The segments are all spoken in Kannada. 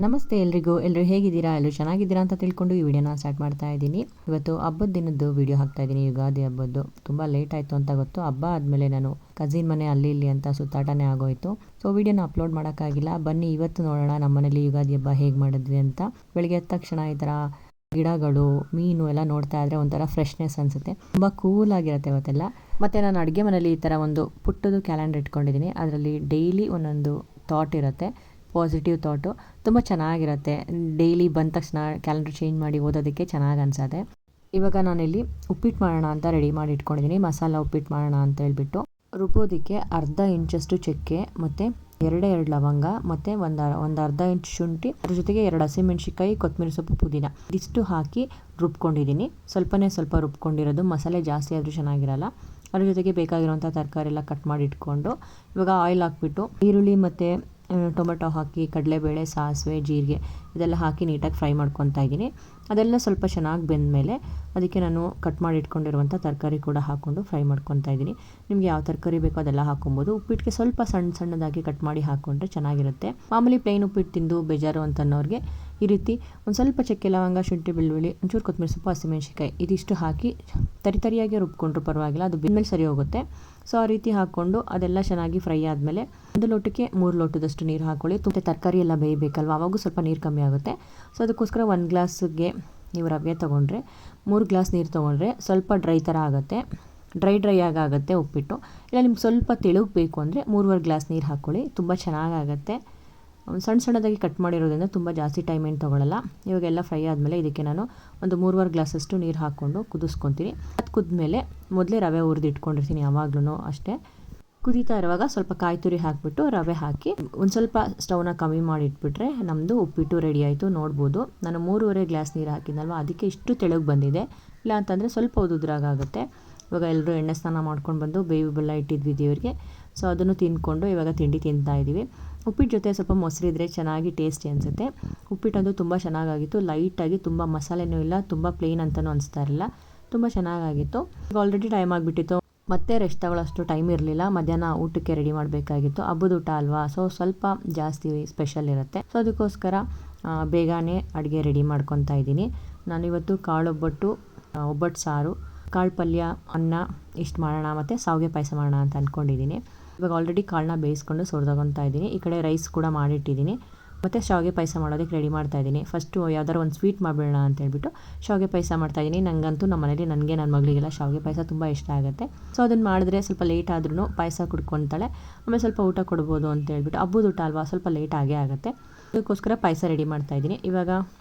ನಮಸ್ತೆ ಎಲ್ಲರೂ ಹೇಗಿದ್ದೀರಾ? ಎಲ್ಲರೂ ಚೆನ್ನಾಗಿದ್ದೀರಾ ಅಂತ ತಿಳ್ಕೊಂಡು ಈ ವಿಡಿಯೋನ ಸ್ಟಾರ್ಟ್ ಮಾಡ್ತಾ ಇದ್ದೀನಿ. ಇವತ್ತು ಹಬ್ಬದ ದಿನದ್ದು ವಿಡಿಯೋ ಹಾಕ್ತಾ ಇದ್ದೀನಿ, ಯುಗಾದಿ ಹಬ್ಬದ್ದು. ತುಂಬ ಲೇಟ್ ಆಯಿತು ಅಂತ ಗೊತ್ತು. ಹಬ್ಬ ಆದಮೇಲೆ ನಾನು ಕಸಿನ್ ಮನೆ ಅಲ್ಲಿ ಇಲ್ಲಿ ಅಂತ ಸುತ್ತಾಟನೇ ಆಗೋಯಿತು. ಸೊ ವಿಡಿಯೋನ ಅಪ್ಲೋಡ್ ಮಾಡೋಕ್ಕಾಗಿಲ್ಲ. ಬನ್ನಿ ಇವತ್ತು ನೋಡೋಣ ನಮ್ಮ ಮನೇಲಿ ಯುಗಾದಿ ಹಬ್ಬ ಹೇಗೆ ಮಾಡಿದ್ವಿ ಅಂತ. ಬೆಳಗ್ಗೆ ಎದ್ದ ತಕ್ಷಣ ಈ ಥರ ಗಿಡಗಳು, ಮೀನು ಎಲ್ಲ ನೋಡ್ತಾ ಇದ್ರೆ ಒಂಥರ ಫ್ರೆಶ್ನೆಸ್ ಅನಿಸುತ್ತೆ. ತುಂಬ ಕೂಲಾಗಿರುತ್ತೆ ಇವತ್ತೆಲ್ಲ. ಮತ್ತು ನಾನು ಅಡುಗೆ ಮನೇಲಿ ಈ ಥರ ಒಂದು ಪುಟ್ಟದು ಕ್ಯಾಲೆಂಡರ್ ಇಟ್ಕೊಂಡಿದ್ದೀನಿ. ಅದರಲ್ಲಿ ಡೈಲಿ ಒಂದೊಂದು ಥಾಟ್ ಇರುತ್ತೆ, ಪಾಸಿಟಿವ್ ಥಾಟು. ತುಂಬ ಚೆನ್ನಾಗಿರುತ್ತೆ. ಡೈಲಿ ಬಂದ ತಕ್ಷಣ ಕ್ಯಾಲೆಂಡರ್ ಚೇಂಜ್ ಮಾಡಿ ಓದೋದಕ್ಕೆ ಚೆನ್ನಾಗಿ ಅನಿಸುತ್ತೆ. ಇವಾಗ ನಾನಿಲ್ಲಿ ಉಪ್ಪಿಟ್ಟು ಮಾಡೋಣ ಅಂತ ರೆಡಿ ಮಾಡಿ ಇಟ್ಕೊಂಡಿದ್ದೀನಿ. ಮಸಾಲ ಉಪ್ಪಿಟ್ಟು ಮಾಡೋಣ ಅಂತ ಹೇಳ್ಬಿಟ್ಟು ರುಬ್ಬೋದಕ್ಕೆ ಅರ್ಧ ಇಂಚಷ್ಟು ಚಕ್ಕೆ ಮತ್ತು ಎರಡು ಲವಂಗ ಮತ್ತು ಒಂದು ಅರ್ಧ ಇಂಚ್ ಶುಂಠಿ, ಅದ್ರ ಜೊತೆಗೆ 2 ಹಸಿಮೆಣ್ಸಿಕಾಯಿ, ಕೊತ್ತಂಬರಿ ಸೊಪ್ಪು, ಪುದೀನ ಇದಿಷ್ಟು ಹಾಕಿ ರುಬ್ಕೊಂಡಿದ್ದೀನಿ. ಸ್ವಲ್ಪ ರುಬ್ಕೊಂಡಿರೋದು, ಮಸಾಲೆ ಜಾಸ್ತಿ ಆದರೂ ಚೆನ್ನಾಗಿರಲ್ಲ. ಅದ್ರ ಜೊತೆಗೆ ಬೇಕಾಗಿರೋಂಥ ತರಕಾರಿ ಎಲ್ಲ ಕಟ್ ಮಾಡಿ ಇಟ್ಕೊಂಡು ಇವಾಗ ಆಯಿಲ್ ಹಾಕ್ಬಿಟ್ಟು ಈರುಳ್ಳಿ ಮತ್ತು ಟೊಮೆಟೊ ಹಾಕಿ ಕಡಲೆಬೇಳೆ, ಸಾಸಿವೆ, ಜೀರಿಗೆ ಇದೆಲ್ಲ ಹಾಕಿ ನೀಟಾಗಿ ಫ್ರೈ ಮಾಡ್ಕೊತಾ ಇದ್ದೀನಿ. ಅದೆಲ್ಲ ಸ್ವಲ್ಪ ಚೆನ್ನಾಗಿ ಬೆಂದಮೇಲೆ ಅದಕ್ಕೆ ನಾನು ಕಟ್ ಮಾಡಿ ಇಟ್ಕೊಂಡಿರುವಂಥ ತರಕಾರಿ ಕೂಡ ಹಾಕ್ಕೊಂಡು ಫ್ರೈ ಮಾಡ್ಕೊತಾ ಇದ್ದೀನಿ. ನಿಮಗೆ ಯಾವ ತರಕಾರಿ ಬೇಕೋ ಅದೆಲ್ಲ ಹಾಕ್ಕೊಬೋದು. ಉಪ್ಪಿಟ್ಟಿಗೆ ಸ್ವಲ್ಪ ಸಣ್ಣದಾಗಿ ಕಟ್ ಮಾಡಿ ಹಾಕ್ಕೊಂಡ್ರೆ ಚೆನ್ನಾಗಿರುತ್ತೆ. ಮಾಮೂಲಿ ಪ್ಲೇನ್ ಉಪ್ಪಿಟ್ಟು ತಿಂದು ಬೇಜಾರು ಅಂತನ್ನೋರಿಗೆ ಈ ರೀತಿ ಒಂದು ಸ್ವಲ್ಪ ಚಕ್ಕೆ, ಲವಂಗ, ಶುಂಠಿ, ಬೆಳ್ಳುಳ್ಳಿ, ಒಂಚೂರು ಕೊತ್ತಂಬರಿ ಸೊಪ್ಪು, ಹಸಿಮೆಣ್ಸಿಕಾಯಿ ಇದಿಷ್ಟು ಹಾಕಿ ತರಿಯಾಗಿ ರುಬ್ಕೊಂಡ್ರು ಪರವಾಗಿಲ್ಲ, ಅದು ಬೆಂದ್ಮೇಲೆ ಸರಿ ಹೋಗುತ್ತೆ. ಸೊ ಆ ರೀತಿ ಹಾಕ್ಕೊಂಡು ಅದೆಲ್ಲ ಚೆನ್ನಾಗಿ ಫ್ರೈ ಆದಮೇಲೆ ಒಂದು ಲೋಟಕ್ಕೆ 3 ಲೋಟದಷ್ಟು ನೀರು ಹಾಕ್ಕೊಳ್ಳಿ. ತುಂಬ ತರಕಾರಿ ಎಲ್ಲ ಬೇಯಬೇಕಲ್ವ, ಆವಾಗೂ ಸ್ವಲ್ಪ ನೀರು ಕಮ್ಮಿ ಆಗುತ್ತೆ. ಸೊ ಅದಕ್ಕೋಸ್ಕರ 1 ಗ್ಲಾಸ್ಗೆ ನೀವು ರವೆ ತೊಗೊಂಡ್ರೆ 3 ಗ್ಲಾಸ್ ನೀರು ತೊಗೊಂಡ್ರೆ ಸ್ವಲ್ಪ ಡ್ರೈ ಥರ ಆಗುತ್ತೆ, ಡ್ರೈ ಆಗುತ್ತೆ ಉಪ್ಪಿಟ್ಟು. ಇಲ್ಲ ನಿಮ್ಗೆ ಸ್ವಲ್ಪ ತೆಳುಗೆ ಬೇಕು ಅಂದರೆ 3.5 ಗ್ಲಾಸ್ ನೀರು ಹಾಕ್ಕೊಳ್ಳಿ, ತುಂಬ ಚೆನ್ನಾಗಾಗುತ್ತೆ. ಸಣ್ಣದಾಗಿ ಕಟ್ ಮಾಡಿರೋದ್ರಿಂದ ತುಂಬ ಜಾಸ್ತಿ ಟೈಮ್ ಏನು ತೊಗೊಳ್ಳಲ್ಲ. ಇವಾಗೆಲ್ಲ ಫ್ರೈ ಆದಮೇಲೆ ಇದಕ್ಕೆ ನಾನು ಒಂದು 3.5 ಗ್ಲಾಸಷ್ಟು ನೀರು ಹಾಕ್ಕೊಂಡು ಕುದಿಸ್ಕೊತೀನಿ. ಅದು ಕುದ್ಮೇಲೆ ಮೊದಲೇ ರವೆ ಹುರಿದಿಟ್ಕೊಂಡಿರ್ತೀನಿ, ಯಾವಾಗ್ಲೂ ಅಷ್ಟೇ. ಕುದೀತಾ ಇರುವಾಗ ಸ್ವಲ್ಪ ಕಾಯಿ ತುರಿ ಹಾಕಿಬಿಟ್ಟು ರವೆ ಹಾಕಿ ಒಂದು ಸ್ವಲ್ಪ ಸ್ಟವ್ನ ಕಮ್ಮಿ ಮಾಡಿ ಇಟ್ಬಿಟ್ರೆ ನಮ್ಮದು ಉಪ್ಪಿಟ್ಟು ರೆಡಿ ಆಯಿತು. ನೋಡ್ಬೋದು ನಾನು 3.5 ಗ್ಲಾಸ್ ನೀರು ಹಾಕಿದ್ನಲ್ವ, ಅದಕ್ಕೆ ಇಷ್ಟು ತೆಳುಗೆ ಬಂದಿದೆ. ಇಲ್ಲ ಅಂತಂದರೆ ಸ್ವಲ್ಪ ಉದುದ್ರಾಗುತ್ತೆ. ಇವಾಗ ಎಲ್ಲರೂ ಎಣ್ಣೆ ಸ್ನಾನ ಮಾಡ್ಕೊಂಡು ಬಂದು ಬೇವು ಬೆಲ್ಲ ಇಟ್ಟಿದ್ವಿ ದೇವರಿಗೆ. ಸೊ ಅದನ್ನು ತಿಂದ್ಕೊಂಡು ಇವಾಗ ತಿಂಡಿ ತಿಂತಾ ಇದ್ದೀವಿ. ಉಪ್ಪಿಟ್ಟು ಜೊತೆ ಸ್ವಲ್ಪ ಮೊಸರಿದ್ರೆ ಚೆನ್ನಾಗಿ ಟೇಸ್ಟಿ ಅನಿಸುತ್ತೆ. ಉಪ್ಪಿಟ್ಟಂತೂ ತುಂಬ ಚೆನ್ನಾಗಾಗಿತ್ತು. ಲೈಟಾಗಿ, ತುಂಬ ಮಸಾಲೆನೂ ಇಲ್ಲ, ತುಂಬ ಪ್ಲೇನ್ ಅಂತಲೂ ಅನಿಸ್ತಾ ಇರಲಿಲ್ಲ. ತುಂಬ ಚೆನ್ನಾಗಾಗಿತ್ತು. ಈಗ ಆಲ್ರೆಡಿ ಟೈಮ್ ಆಗಿಬಿಟ್ಟಿತ್ತು, ಮತ್ತೆ ರೆಸ್ಟ್ ತಗೊಳ್ಳೋಷ್ಟು ಟೈಮ್ ಇರಲಿಲ್ಲ. ಮಧ್ಯಾಹ್ನ ಊಟಕ್ಕೆ ರೆಡಿ ಮಾಡಬೇಕಾಗಿತ್ತು. ಹಬ್ಬದ ಊಟ ಅಲ್ವಾ, ಸೊ ಸ್ವಲ್ಪ ಜಾಸ್ತಿ ಸ್ಪೆಷಲ್ ಇರುತ್ತೆ. ಸೊ ಅದಕ್ಕೋಸ್ಕರ ಬೇಗನೆ ಅಡುಗೆ ರೆಡಿ ಮಾಡ್ಕೊತಾ ಇದ್ದೀನಿ. ನಾನಿವತ್ತು ಕಾಳೊಬ್ಬಟ್ಟು, ಒಬ್ಬಟ್ಟು ಸಾರು, ಕಾಳು ಪಲ್ಯ, ಅನ್ನ ಇಷ್ಟು ಮಾಡೋಣ ಮತ್ತು ಶಾವಿಗೆ ಪಾಯಸ ಮಾಡೋಣ ಅಂತ ಅಂದ್ಕೊಂಡಿದ್ದೀನಿ. ಇವಾಗ ಆಲ್ರೆಡಿ ಕಾಳನ್ನ ಬೇಯಿಸ್ಕೊಂಡು ಸೋರ್ದಾಗೊತಾ ಇದ್ದೀನಿ. ಈ ಕಡೆ ರೈಸ್ ಕೂಡ ಮಾಡಿಟ್ಟಿದ್ದೀನಿ ಮತ್ತು ಶಾವಿಗೆ ಪಾಯಸ ಮಾಡೋದಕ್ಕೆ ರೆಡಿ ಮಾಡ್ತಾಯಿದ್ದೀನಿ. ಫಸ್ಟು ಯಾವ್ದಾರು ಒಂದು ಸ್ವೀಟ್ ಮಾಡಿಬಿಡೋಣ ಅಂತ ಹೇಳ್ಬಿಟ್ಟು ಶಾವಿಗೆ ಪಾಯಸ ಮಾಡ್ತಾಯಿದ್ದೀನಿ. ನನಗಂತೂ ನಮ್ಮ ಮನೇಲಿ ನನ್ನ ಮಗಳಿಗೆಲ್ಲ ಶಾವಿಗೆ ಪಾಯಸ ತುಂಬ ಇಷ್ಟ ಆಗುತ್ತೆ. ಸೊ ಅದನ್ನು ಮಾಡಿದ್ರೆ ಸ್ವಲ್ಪ ಲೇಟ್ ಆದ್ರೂ ಪಾಯಸ ಕುಡ್ಕೊತಾಳೆ. ಆಮೇಲೆ ಸ್ವಲ್ಪ ಊಟ ಕೊಡ್ಬೋದು ಅಂತ ಹೇಳ್ಬಿಟ್ಟು, ಹಬ್ಬದ ಊಟ ಅಲ್ವಾ, ಸ್ವಲ್ಪ ಲೇಟ್ ಆಗೇ ಆಗುತ್ತೆ. ಅದಕ್ಕೋಸ್ಕರ ಪಾಯಸ ರೆಡಿ ಮಾಡ್ತಾಯಿದ್ದೀನಿ. ಇವಾಗ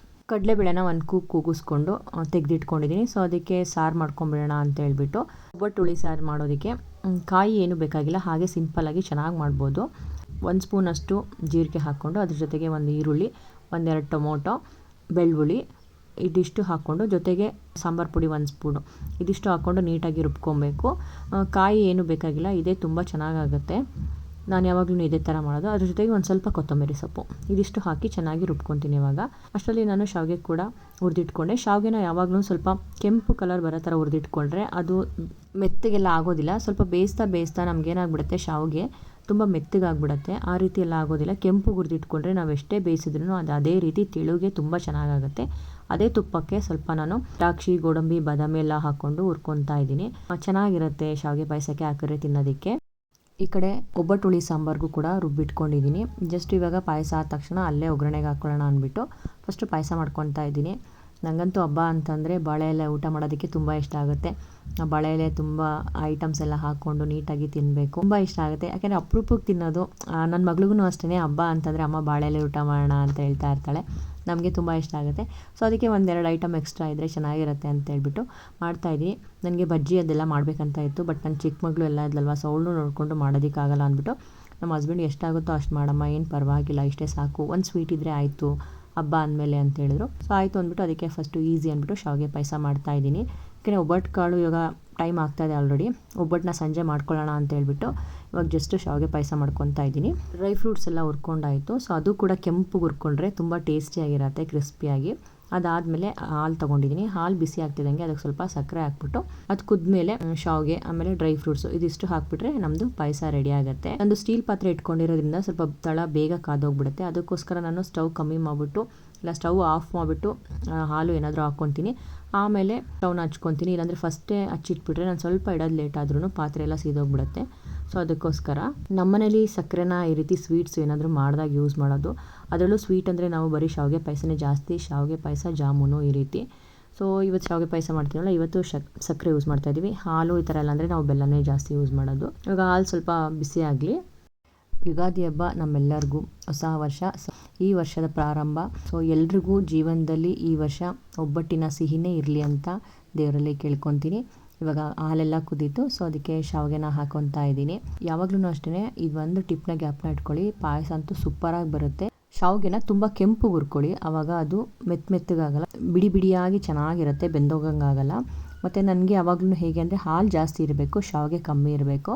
ಕಡಲೆಬೇಳೆನ ಒಂದು ಕೂಗಿಸ್ಕೊಂಡು ತೆಗೆದಿಟ್ಕೊಂಡಿದ್ದೀನಿ. ಸೊ ಅದಕ್ಕೆ ಸಾರು ಮಾಡ್ಕೊಂಬಿಡೋಣ ಅಂತ ಹೇಳ್ಬಿಟ್ಟು ಒಬ್ಬಟ್ಟು ಹುಳಿ ಸಾರು ಮಾಡೋದಕ್ಕೆ ಕಾಯಿ ಏನು ಬೇಕಾಗಿಲ್ಲ, ಹಾಗೆ ಸಿಂಪಲ್ಲಾಗಿ ಚೆನ್ನಾಗಿ ಮಾಡ್ಬೋದು. 1 ಸ್ಪೂನಷ್ಟು ಜೀರಿಗೆ ಹಾಕ್ಕೊಂಡು ಅದ್ರ ಜೊತೆಗೆ ಒಂದು ಈರುಳ್ಳಿ, 1-2 ಟೊಮೊಟೊ, ಬೆಳ್ಳುಳ್ಳಿ ಇದಿಷ್ಟು ಹಾಕ್ಕೊಂಡು ಜೊತೆಗೆ ಸಾಂಬಾರು ಪುಡಿ 1 ಸ್ಪೂನು ಇದಿಷ್ಟು ಹಾಕ್ಕೊಂಡು ನೀಟಾಗಿ ರುಬ್ಕೊಬೇಕು. ಕಾಯಿ ಏನು ಬೇಕಾಗಿಲ್ಲ, ಇದೇ ತುಂಬ ಚೆನ್ನಾಗಾಗುತ್ತೆ. ನಾನು ಯಾವಾಗಲೂ ಇದೇ ಥರ ಮಾಡೋದು. ಅದ್ರ ಜೊತೆಗೆ ಒಂದು ಸ್ವಲ್ಪ ಕೊತ್ತಂಬರಿ ಸೊಪ್ಪು ಇದಿಷ್ಟು ಹಾಕಿ ಚೆನ್ನಾಗಿ ರುಬ್ಕೊತೀನಿ. ಇವಾಗ ಅಷ್ಟರಲ್ಲಿ ನಾನು ಶಾವಿಗೆ ಕೂಡ ಹುರಿದಿಟ್ಕೊಂಡೆ. ಶಾವಿಗೆನ ಯಾವಾಗಲೂ ಸ್ವಲ್ಪ ಕೆಂಪು ಕಲರ್ ಬರೋ ಥರ ಹುರಿದಿಟ್ಕೊಂಡ್ರೆ ಅದು ಮೆತ್ತಗೆಲ್ಲ ಆಗೋದಿಲ್ಲ. ಸ್ವಲ್ಪ ಬೇಯಿಸ್ತಾ ನಮಗೇನಾಗ್ಬಿಡುತ್ತೆ, ಶಾವಿಗೆ ತುಂಬ ಮೆತ್ತಗಾಗ್ಬಿಡುತ್ತೆ. ಆ ರೀತಿ ಎಲ್ಲ ಆಗೋದಿಲ್ಲ. ಕೆಂಪು ಹುರಿದಿಟ್ಕೊಂಡ್ರೆ ನಾವು ಎಷ್ಟೇ ಬೇಯಿಸಿದ್ರೂ ಅದು ಅದೇ ರೀತಿ ತೆಳುಗೆ ತುಂಬ ಚೆನ್ನಾಗಾಗುತ್ತೆ. ಅದೇ ತುಪ್ಪಕ್ಕೆ ಸ್ವಲ್ಪ ನಾನು ದ್ರಾಕ್ಷಿ, ಗೋಡಂಬಿ, ಬಾದಾಮಿ ಎಲ್ಲ ಹಾಕ್ಕೊಂಡು ಹುರ್ಕೊತಾ ಇದ್ದೀನಿ. ಚೆನ್ನಾಗಿರುತ್ತೆ ಶಾವಿಗೆ ಪಾಯಸಕ್ಕೆ ಹಾಕಿದ್ರೆ ತಿನ್ನೋದಕ್ಕೆ. ಈ ಕಡೆ ಒಬ್ಬಟ್ಟು ಹುಳಿ ಸಾಂಬಾರ್ಗೂ ಕೂಡ ರುಬ್ಬಿಟ್ಕೊಂಡಿದ್ದೀನಿ. ಜಸ್ಟ್ ಇವಾಗ ಪಾಯಸ ಆದ ತಕ್ಷಣ ಅಲ್ಲೇ ಒಗ್ಗರಣೆಗೆ ಹಾಕ್ಕೊಳ್ಳೋಣ ಅಂದ್ಬಿಟ್ಟು ಫಸ್ಟು ಪಾಯಸ ಮಾಡ್ಕೊತಾ ಇದ್ದೀನಿ. ನನಗಂತೂ ಹಬ್ಬ ಅಂತಂದರೆ ಬಾಳೆ ಎಲೆ ಊಟ ಮಾಡೋದಕ್ಕೆ ತುಂಬ ಇಷ್ಟ ಆಗುತ್ತೆ. ಬಾಳೆ ಎಲೆ ತುಂಬ ಐಟಮ್ಸ್ ಎಲ್ಲ ಹಾಕ್ಕೊಂಡು ನೀಟಾಗಿ ತಿನ್ನಬೇಕು, ತುಂಬ ಇಷ್ಟ ಆಗುತ್ತೆ. ಯಾಕೆಂದರೆ ಅಪರೂಪಕ್ಕೆ ತಿನ್ನೋದು. ನನ್ನ ಮಗಳಿಗೂ ಅಷ್ಟೇ, ಹಬ್ಬ ಅಂತಂದರೆ ಅಮ್ಮ ಬಾಳೆ ಎಲೆ ಊಟ ಮಾಡೋಣ ಅಂತ ಹೇಳ್ತಾ ಇರ್ತಾಳೆ. ನಮಗೆ ತುಂಬ ಇಷ್ಟ ಆಗುತ್ತೆ. ಸೊ ಅದಕ್ಕೆ 1-2 ಐಟಮ್ ಎಕ್ಸ್ಟ್ರಾ ಇದ್ದರೆ ಚೆನ್ನಾಗಿರುತ್ತೆ ಅಂತ ಹೇಳ್ಬಿಟ್ಟು ಮಾಡ್ತಾಯಿದ್ದೀನಿ. ನನಗೆ ಬಜ್ಜಿ ಅದೆಲ್ಲ ಮಾಡಬೇಕಂತ ಇತ್ತು, ಬಟ್ ನನ್ನ ಚಿಕ್ಕ ಮಗಳು ಎಲ್ಲ ಇದ್ಲಲ್ವ, ಸೊ ಅವಳು ನೋಡಿಕೊಂಡು ಮಾಡೋದಕ್ಕಾಗಲ್ಲ ಅಂದ್ಬಿಟ್ಟು ನಮ್ಮ ಹಸ್ಬೆಂಡ್ ಎಷ್ಟಾಗುತ್ತೋ ಅಷ್ಟು ಮಾಡಮ್ಮ, ಏನು ಪರವಾಗಿಲ್ಲ, ಇಷ್ಟೇ ಸಾಕು, ಒಂದು ಸ್ವೀಟ್ ಇದ್ದರೆ ಆಯಿತು ಹಬ್ಬ ಅಂದಮೇಲೆ ಅಂತ ಹೇಳಿದ್ರು. ಸೊ ಆಯಿತು ಅಂದ್ಬಿಟ್ಟು ಅದಕ್ಕೆ ಫಸ್ಟು ಈಸಿ ಅಂದ್ಬಿಟ್ಟು ಶಾವಿಗೆ ಪಾಯಸ ಮಾಡ್ತಾಯಿದ್ದೀನಿ. ಯಾಕೆಂದರೆ ಒಬ್ಬಟ್ಟು ಕಾಳು ಇವಾಗ ಟೈಮ್ ಆಗ್ತಾಯಿದೆ ಆಲ್ರೆಡಿ. ಒಬ್ಬಟ್ಟನ್ನ ಸಂಜೆ ಮಾಡ್ಕೊಳ್ಳೋಣ ಅಂತ ಹೇಳ್ಬಿಟ್ಟು ಇವಾಗ ಜಸ್ಟ್ ಶಾವಿಗೆ ಪಾಯಸ ಮಾಡ್ಕೊತಾ ಇದ್ದೀನಿ. ಡ್ರೈ ಫ್ರೂಟ್ಸ್ ಎಲ್ಲ ಹುರ್ಕೊಂಡಾಯಿತು. ಸೊ ಅದು ಕೂಡ ಕೆಂಪು ಹುರ್ಕೊಂಡ್ರೆ ತುಂಬ ಟೇಸ್ಟಿಯಾಗಿರುತ್ತೆ, ಕ್ರಿಸ್ಪಿಯಾಗಿ. ಅದಾದಮೇಲೆ ಹಾಲು ತೊಗೊಂಡಿದ್ದೀನಿ. ಹಾಲು ಬಿಸಿ ಆಗ್ತಿದ್ದಂಗೆ ಅದಕ್ಕೆ ಸ್ವಲ್ಪ ಸಕ್ಕರೆ ಹಾಕ್ಬಿಟ್ಟು ಅದು ಕುದ್ಮೇಲೆ ಶಾವಿಗೆ ಆಮೇಲೆ ಡ್ರೈ ಫ್ರೂಟ್ಸು ಇದಿಷ್ಟು ಹಾಕ್ಬಿಟ್ರೆ ನಮ್ಮದು ಪಾಯಸ ರೆಡಿ ಆಗುತ್ತೆ. ಒಂದು ಸ್ಟೀಲ್ ಪಾತ್ರೆ ಇಟ್ಕೊಂಡಿರೋದ್ರಿಂದ ಸ್ವಲ್ಪ ತಳ ಬೇಗ ಕಾದೋಗ್ಬಿಡುತ್ತೆ. ಅದಕ್ಕೋಸ್ಕರ ನಾನು ಸ್ಟವ್ ಕಮ್ಮಿ ಮಾಡಿಬಿಟ್ಟು ಇಲ್ಲ ಸ್ಟವ್ ಆಫ್ ಮಾಡಿಬಿಟ್ಟು ಹಾಲು ಏನಾದರೂ ಹಾಕ್ಕೊತೀನಿ. ಆಮೇಲೆ ಸ್ಟವ್ನ ಹಚ್ಕೊತೀನಿ. ಇಲ್ಲಾಂದರೆ ಫಸ್ಟೇ ಹಚ್ಚಿಟ್ಬಿಟ್ರೆ ನಾನು ಸ್ವಲ್ಪ ಇಡೋದು ಲೇಟ್ ಆದ್ರೂ ಪಾತ್ರೆ ಎಲ್ಲ ಸೀದೋಗ್ಬಿಡುತ್ತೆ. ಸೊ ಅದಕ್ಕೋಸ್ಕರ ನಮ್ಮನೇಲಿ ಸಕ್ಕರೆನ ಈ ರೀತಿ ಸ್ವೀಟ್ಸ್ ಏನಾದರೂ ಮಾಡಿದಾಗ ಯೂಸ್ ಮಾಡೋದು. ಅದರಲ್ಲೂ ಸ್ವೀಟ್ ಅಂದರೆ ನಾವು ಬರೀ ಶಾವಿಗೆ ಪಾಯಸನೇ ಜಾಸ್ತಿ, ಶಾವಿಗೆ ಪಾಯಸ, ಜಾಮೂನು ಈ ರೀತಿ. ಸೊ ಇವತ್ತು ಶಾವಿಗೆ ಪಾಯಸ ಮಾಡ್ತೀವಲ್ಲ, ಇವತ್ತು ಸಕ್ಕರೆ ಯೂಸ್ ಮಾಡ್ತಾಯಿದ್ದೀವಿ. ಹಾಲು ಈ ಥರ ಎಲ್ಲ ಅಂದರೆ ನಾವು ಬೆಲ್ಲನೇ ಜಾಸ್ತಿ ಯೂಸ್ ಮಾಡೋದು. ಇವಾಗ ಹಾಲು ಸ್ವಲ್ಪ ಬಿಸಿ ಆಗಲಿ. ಯುಗಾದಿ ಹಬ್ಬ ನಮ್ಮೆಲ್ಲರಿಗೂ ಹೊಸ ವರ್ಷ, ಈ ವರ್ಷದ ಪ್ರಾರಂಭ. ಸೊ ಎಲ್ರಿಗೂ ಜೀವನದಲ್ಲಿ ಈ ವರ್ಷ ಒಬ್ಬಟ್ಟಿನ ಸಿಹಿನೇ ಇರಲಿ ಅಂತ ದೇವರಲ್ಲಿ ಕೇಳ್ಕೊತೀನಿ. ಇವಾಗ ಹಾಲೆಲ್ಲ ಕುದೀತು. ಸೊ ಅದಕ್ಕೆ ಶಾವಿಗೆನ ಹಾಕೊತಾ ಇದ್ದೀನಿ. ಯಾವಾಗಲೂ ಅಷ್ಟೇ ಇದೊಂದು ಟಿಪ್ನ ಗ್ಯಾಪ್ನ ಇಟ್ಕೊಳ್ಳಿ, ಪಾಯಸ ಅಂತೂ ಸೂಪರಾಗಿ ಬರುತ್ತೆ. ಶಾವಿಗೆನ ತುಂಬ ಕೆಂಪು ಹುರ್ಕೊಳ್ಳಿ, ಆವಾಗ ಅದು ಮೆತ್ತಗಾಗಲ್ಲ, ಬಿಡಿ ಬಿಡಿಯಾಗಿ ಚೆನ್ನಾಗಿರುತ್ತೆ, ಬೆಂದೋಗಂಗಾಗಲ್ಲ. ಮತ್ತು ನನಗೆ ಯಾವಾಗಲೂ ಹೇಗೆ ಅಂದರೆ ಹಾಲು ಜಾಸ್ತಿ ಇರಬೇಕು, ಶಾವಿಗೆ ಕಮ್ಮಿ ಇರಬೇಕು.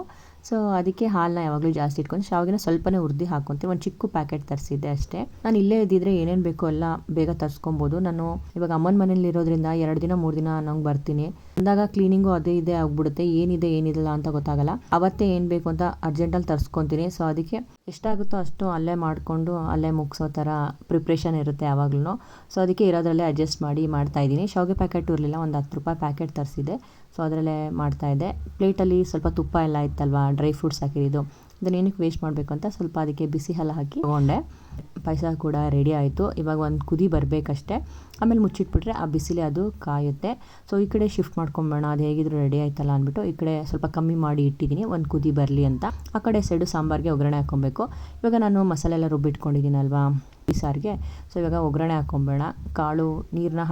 ಸೊ ಅದಕ್ಕೆ ಹಾಲನ್ನ ಯಾವಾಗಲೂ ಜಾಸ್ತಿ ಇಟ್ಕೊಂಡು ಶಾವಿಗೆನ ಸ್ವಲ್ಪನೇ ಹುರಿದು ಹಾಕ್ಕೊತೀನಿ. ಒಂದು ಚಿಕ್ಕ ಪ್ಯಾಕೆಟ್ ತರಿಸಿದ್ದೆ ಅಷ್ಟೇ. ನಾನು ಇಲ್ಲೇ ಇದ್ದಿದ್ರೆ ಏನೇನು ಬೇಕೋ ಎಲ್ಲ ಬೇಗ ತರಿಸ್ಕೊಬೋದು. ನಾನು ಇವಾಗ ಅಮ್ಮನ ಮನೇಲಿ ಇರೋದ್ರಿಂದ 2 ದಿನ 3 ದಿನ ನಂಗೆ ಬರ್ತೀನಿ ಅಂದಾಗ ಕ್ಲೀನಿಂಗು ಅದೇ ಇದೆ ಆಗ್ಬಿಡುತ್ತೆ, ಏನಿದೆ ಏನಿಲ್ಲ ಅಂತ ಗೊತ್ತಾಗಲ್ಲ. ಅವತ್ತೇ ಏನು ಬೇಕು ಅಂತ ಅರ್ಜೆಂಟಲ್ಲಿ ತರಿಸ್ಕೊತೀನಿ. ಸೊ ಅದಕ್ಕೆ ಎಷ್ಟಾಗುತ್ತೋ ಅಷ್ಟು ಅಲ್ಲೇ ಮಾಡಿಕೊಂಡು ಅಲ್ಲೇ ಮುಗಿಸೋ ಥರ ಪ್ರಿಪ್ರೇಷನ್ ಇರುತ್ತೆ ಯಾವಾಗಲೂ. ಸೊ ಅದಕ್ಕೆ ಇರೋದ್ರಲ್ಲೇ ಅಡ್ಜಸ್ಟ್ ಮಾಡಿ ಮಾಡ್ತಾಯಿದ್ದೀನಿ. ಶಾವಿಗೆ ಪ್ಯಾಕೆಟ್ ಇರಲಿಲ್ಲ, ಒಂದು 10 ರೂಪಾಯಿ ಪ್ಯಾಕೆಟ್ ತರಿಸಿದ್ದೆ. ಸೊ ಅದರಲ್ಲೇ ಮಾಡ್ತಾಯಿದ್ದೆ. ಪ್ಲೇಟಲ್ಲಿ ಸ್ವಲ್ಪ ತುಪ್ಪ ಎಲ್ಲ ಇತ್ತಲ್ವ, ಡ್ರೈ ಫ್ರೂಟ್ಸ್ ಹಾಕಿದ್ದು, ಅದನ್ನು ಏನಕ್ಕೆ ವೇಸ್ಟ್ ಮಾಡಬೇಕು ಅಂತ ಸ್ವಲ್ಪ ಅದಕ್ಕೆ ಬಿಸಿ ಹಾಲು ಹಾಕಿ ತೊಗೊಂಡೆ. ಪಾಯಸ ಕೂಡ ರೆಡಿ ಆಯಿತು. ಇವಾಗ ಒಂದು ಕುದಿ ಬರಬೇಕಷ್ಟೆ, ಆಮೇಲೆ ಮುಚ್ಚಿಟ್ಬಿಟ್ರೆ ಆ ಬಿಸಿಲೇ ಅದು ಕಾಯುತ್ತೆ. ಸೊ ಈ ಕಡೆ ಶಿಫ್ಟ್ ಮಾಡ್ಕೊಂಬೇಡ, ಅದು ಹೇಗಿದ್ರು ರೆಡಿ ಆಯ್ತಲ್ಲ ಅಂದ್ಬಿಟ್ಟು ಈ ಕಡೆ ಸ್ವಲ್ಪ ಕಮ್ಮಿ ಮಾಡಿ ಇಟ್ಟಿದ್ದೀನಿ, ಒಂದು ಕುದಿ ಬರಲಿ ಅಂತ. ಆ ಕಡೆ ಸೈಡು ಸಾಂಬಾರಿಗೆ ಒಗ್ಗರಣೆ ಹಾಕ್ಕೊಬೇಕು. ಇವಾಗ ನಾನು ಮಸಾಲೆ ಎಲ್ಲ ರುಬ್ಬಿಟ್ಕೊಂಡಿದ್ದೀನಲ್ವಾ ಈ ಸಾರಿಗೆ. ಸೊ ಇವಾಗ ಒಗ್ಗರಣೆ ಹಾಕ್ಕೊಂಬೇಡ, ಕಾಳು ನೀರನ್ನ